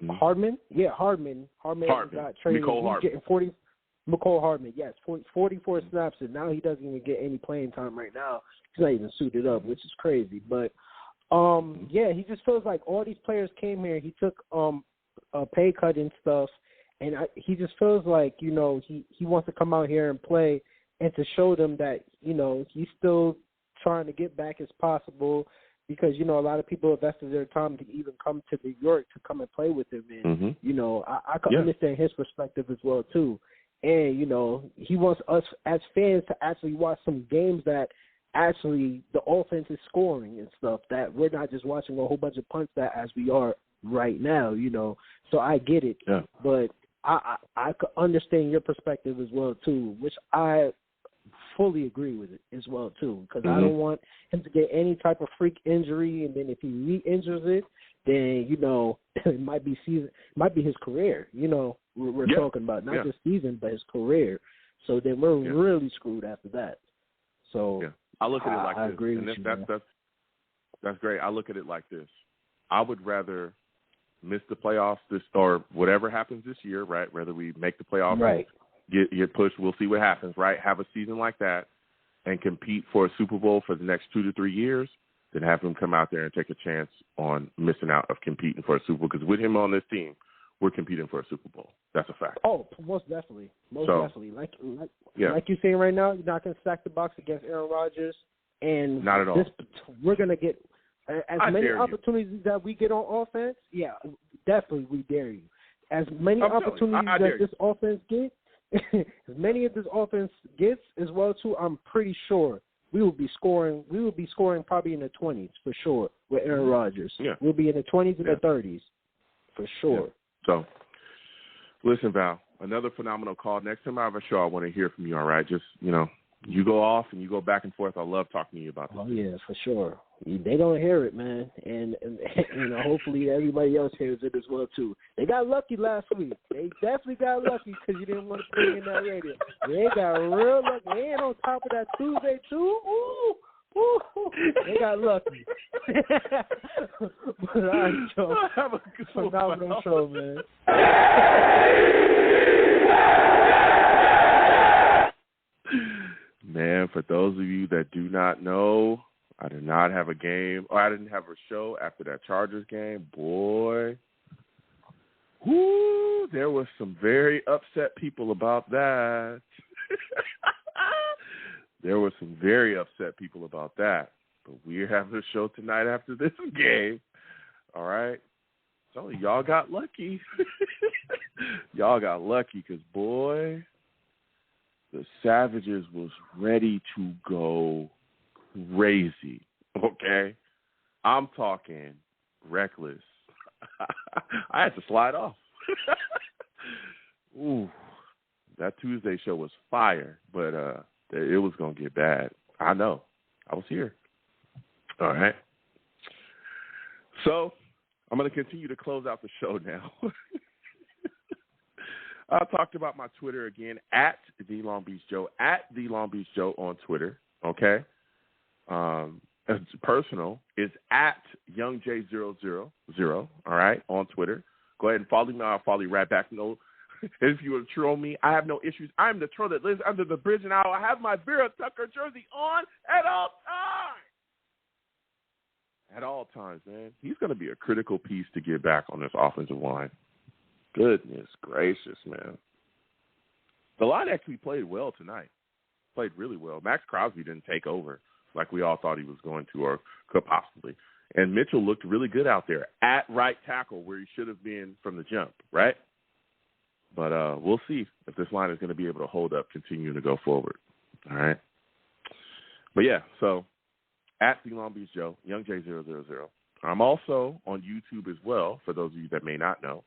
Hardman? Yeah, Hardman. Got traded. He's getting Mecole Hardman, yes, 44 snaps, and now he doesn't even get any playing time right now. He's not even suited up, which is crazy. But, yeah, he just feels like all these players came here. He took a pay cut and stuff, and he just feels like, he wants to come out here and play and to show them that, he's still trying to get back as possible. because, you know, a lot of people invested their time to even come to New York to come and play with him. And, you know, I can understand his perspective as well, too. And, you know, he wants us as fans to actually watch some games that actually the offense is scoring and stuff, that we're not just watching a whole bunch of punts that as we are right now, you know. So I get it. Yeah. But I could understand your perspective as well, too, which I fully agree with it as well, too, because I don't want him to get any type of freak injury, and then if he re-injures it, then, you know, it might be his career, you know, we're talking about, not just season, but his career. So then we're really screwed after that. So I look at it like I this. agree and with you, that's great. I look at it like this. I would rather miss the playoffs or whatever happens this year, right? Whether we make the playoffs, right? Get pushed. We'll see what happens, right? Have a season like that and compete for a Super Bowl for the next 2 to 3 years, then have him come out there and take a chance on missing out of competing for a Super Bowl. Because with him on this team, we're competing for a Super Bowl. That's a fact. Oh, most definitely. Definitely. Like you're saying right now, you're not going to stack the box against Aaron Rodgers. And not at all. We're going to get as many opportunities that we get on offense. Yeah, definitely we dare you. As many opportunities that this offense gets, as many of this offense gets as well too, I'm pretty sure we will be scoring probably in the 20s for sure with Aaron Rodgers. Yeah. We'll be in the 20s and the 30s for sure. Yeah. So, listen, Val, another phenomenal call. Next time I have a show, I want to hear from you, all right? Just, you know, you go off and you go back and forth. I love talking to you about this. Oh, yeah, for sure. They don't hear it, man. And you know, hopefully everybody else hears it as well, too. They got lucky last week. They definitely got lucky because you didn't want to put it in that radio. They got real lucky. They ain't on top of that Tuesday, too. Ooh. They got lucky. But all right, Joe. Have a good phenomenal show, man. Man, for those of you that do not know, I did not have a game, or I didn't have a show after that Chargers game. Boy, whoo, there was some very upset people about that. There were some very upset people about that. But we're having a show tonight after this game. All right? So y'all got lucky. Y'all got lucky because, boy, the Savages was ready to go crazy. Okay? I'm talking reckless. I had to slide off. Ooh, that Tuesday show was fire, but it was going to get bad. I know. I was here. All right. So I'm going to continue to close out the show now. I talked about my Twitter again, at The Long Beach Joe, at The Long Beach Joe on Twitter, okay? Personal is at YoungJ000, all right, on Twitter. Go ahead and follow me. I'll follow you right back. No, if you would troll me, I have no issues. I'm the troll that lives under the bridge, and I have my Vera Tucker jersey on at all times. At all times, man. He's going to be a critical piece to get back on this offensive line. Goodness gracious, man. The line actually played well tonight. Played really well. Max Crosby didn't take over like we all thought he was going to or could possibly. And Mitchell looked really good out there at right tackle where he should have been from the jump, right? But we'll see if this line is going to be able to hold up, continuing to go forward. All right? But, yeah, so at The Long Beach Joe, YoungJ000. I'm also on YouTube as well, for those of you that may not know.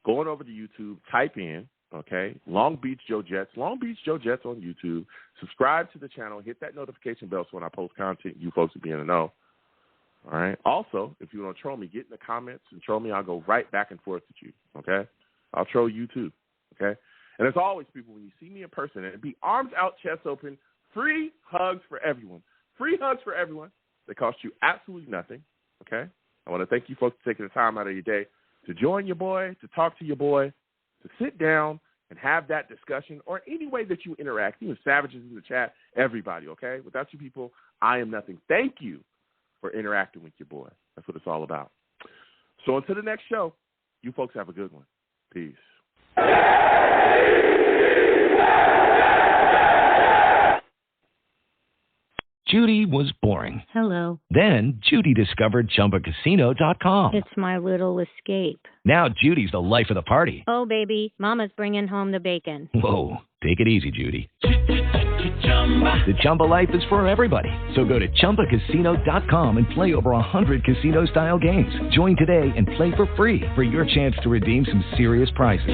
Going over to YouTube, type in, okay, Long Beach Joe Jets, Long Beach Joe Jets on YouTube. Subscribe to the channel. Hit that notification bell so when I post content, you folks will be in the know. All right? Also, if you want to troll me, get in the comments and troll me. I'll go right back and forth with you, okay? I'll troll you too, okay? And as always, people, when you see me in person, it'd be arms out, chest open, free hugs for everyone. Free hugs for everyone. They cost you absolutely nothing, okay? I want to thank you folks for taking the time out of your day to join your boy, to talk to your boy, to sit down and have that discussion, or any way that you interact, even Savages in the chat, everybody, okay? Without you people, I am nothing. Thank you for interacting with your boy. That's what it's all about. So until the next show, you folks have a good one. Peace. Judy was boring. Hello. Then Judy discovered ChumbaCasino.com. It's my little escape. Now Judy's the life of the party. Oh, baby, mama's bringing home the bacon. Whoa, take it easy, Judy. The Chumba life is for everybody. So go to ChumbaCasino.com and play over 100 casino-style games. Join today and play for free for your chance to redeem some serious prizes.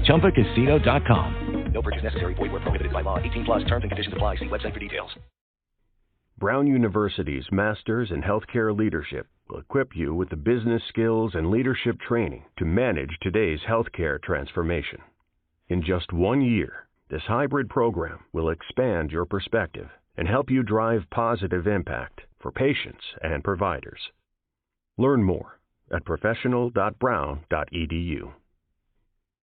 ChumbaCasino.com. No purchase necessary. Void where prohibited by law. 18 plus terms and conditions apply. See website for details. Brown University's Masters in Healthcare Leadership will equip you with the business skills and leadership training to manage today's healthcare transformation. In just 1 year, this hybrid program will expand your perspective and help you drive positive impact for patients and providers. Learn more at professional.brown.edu.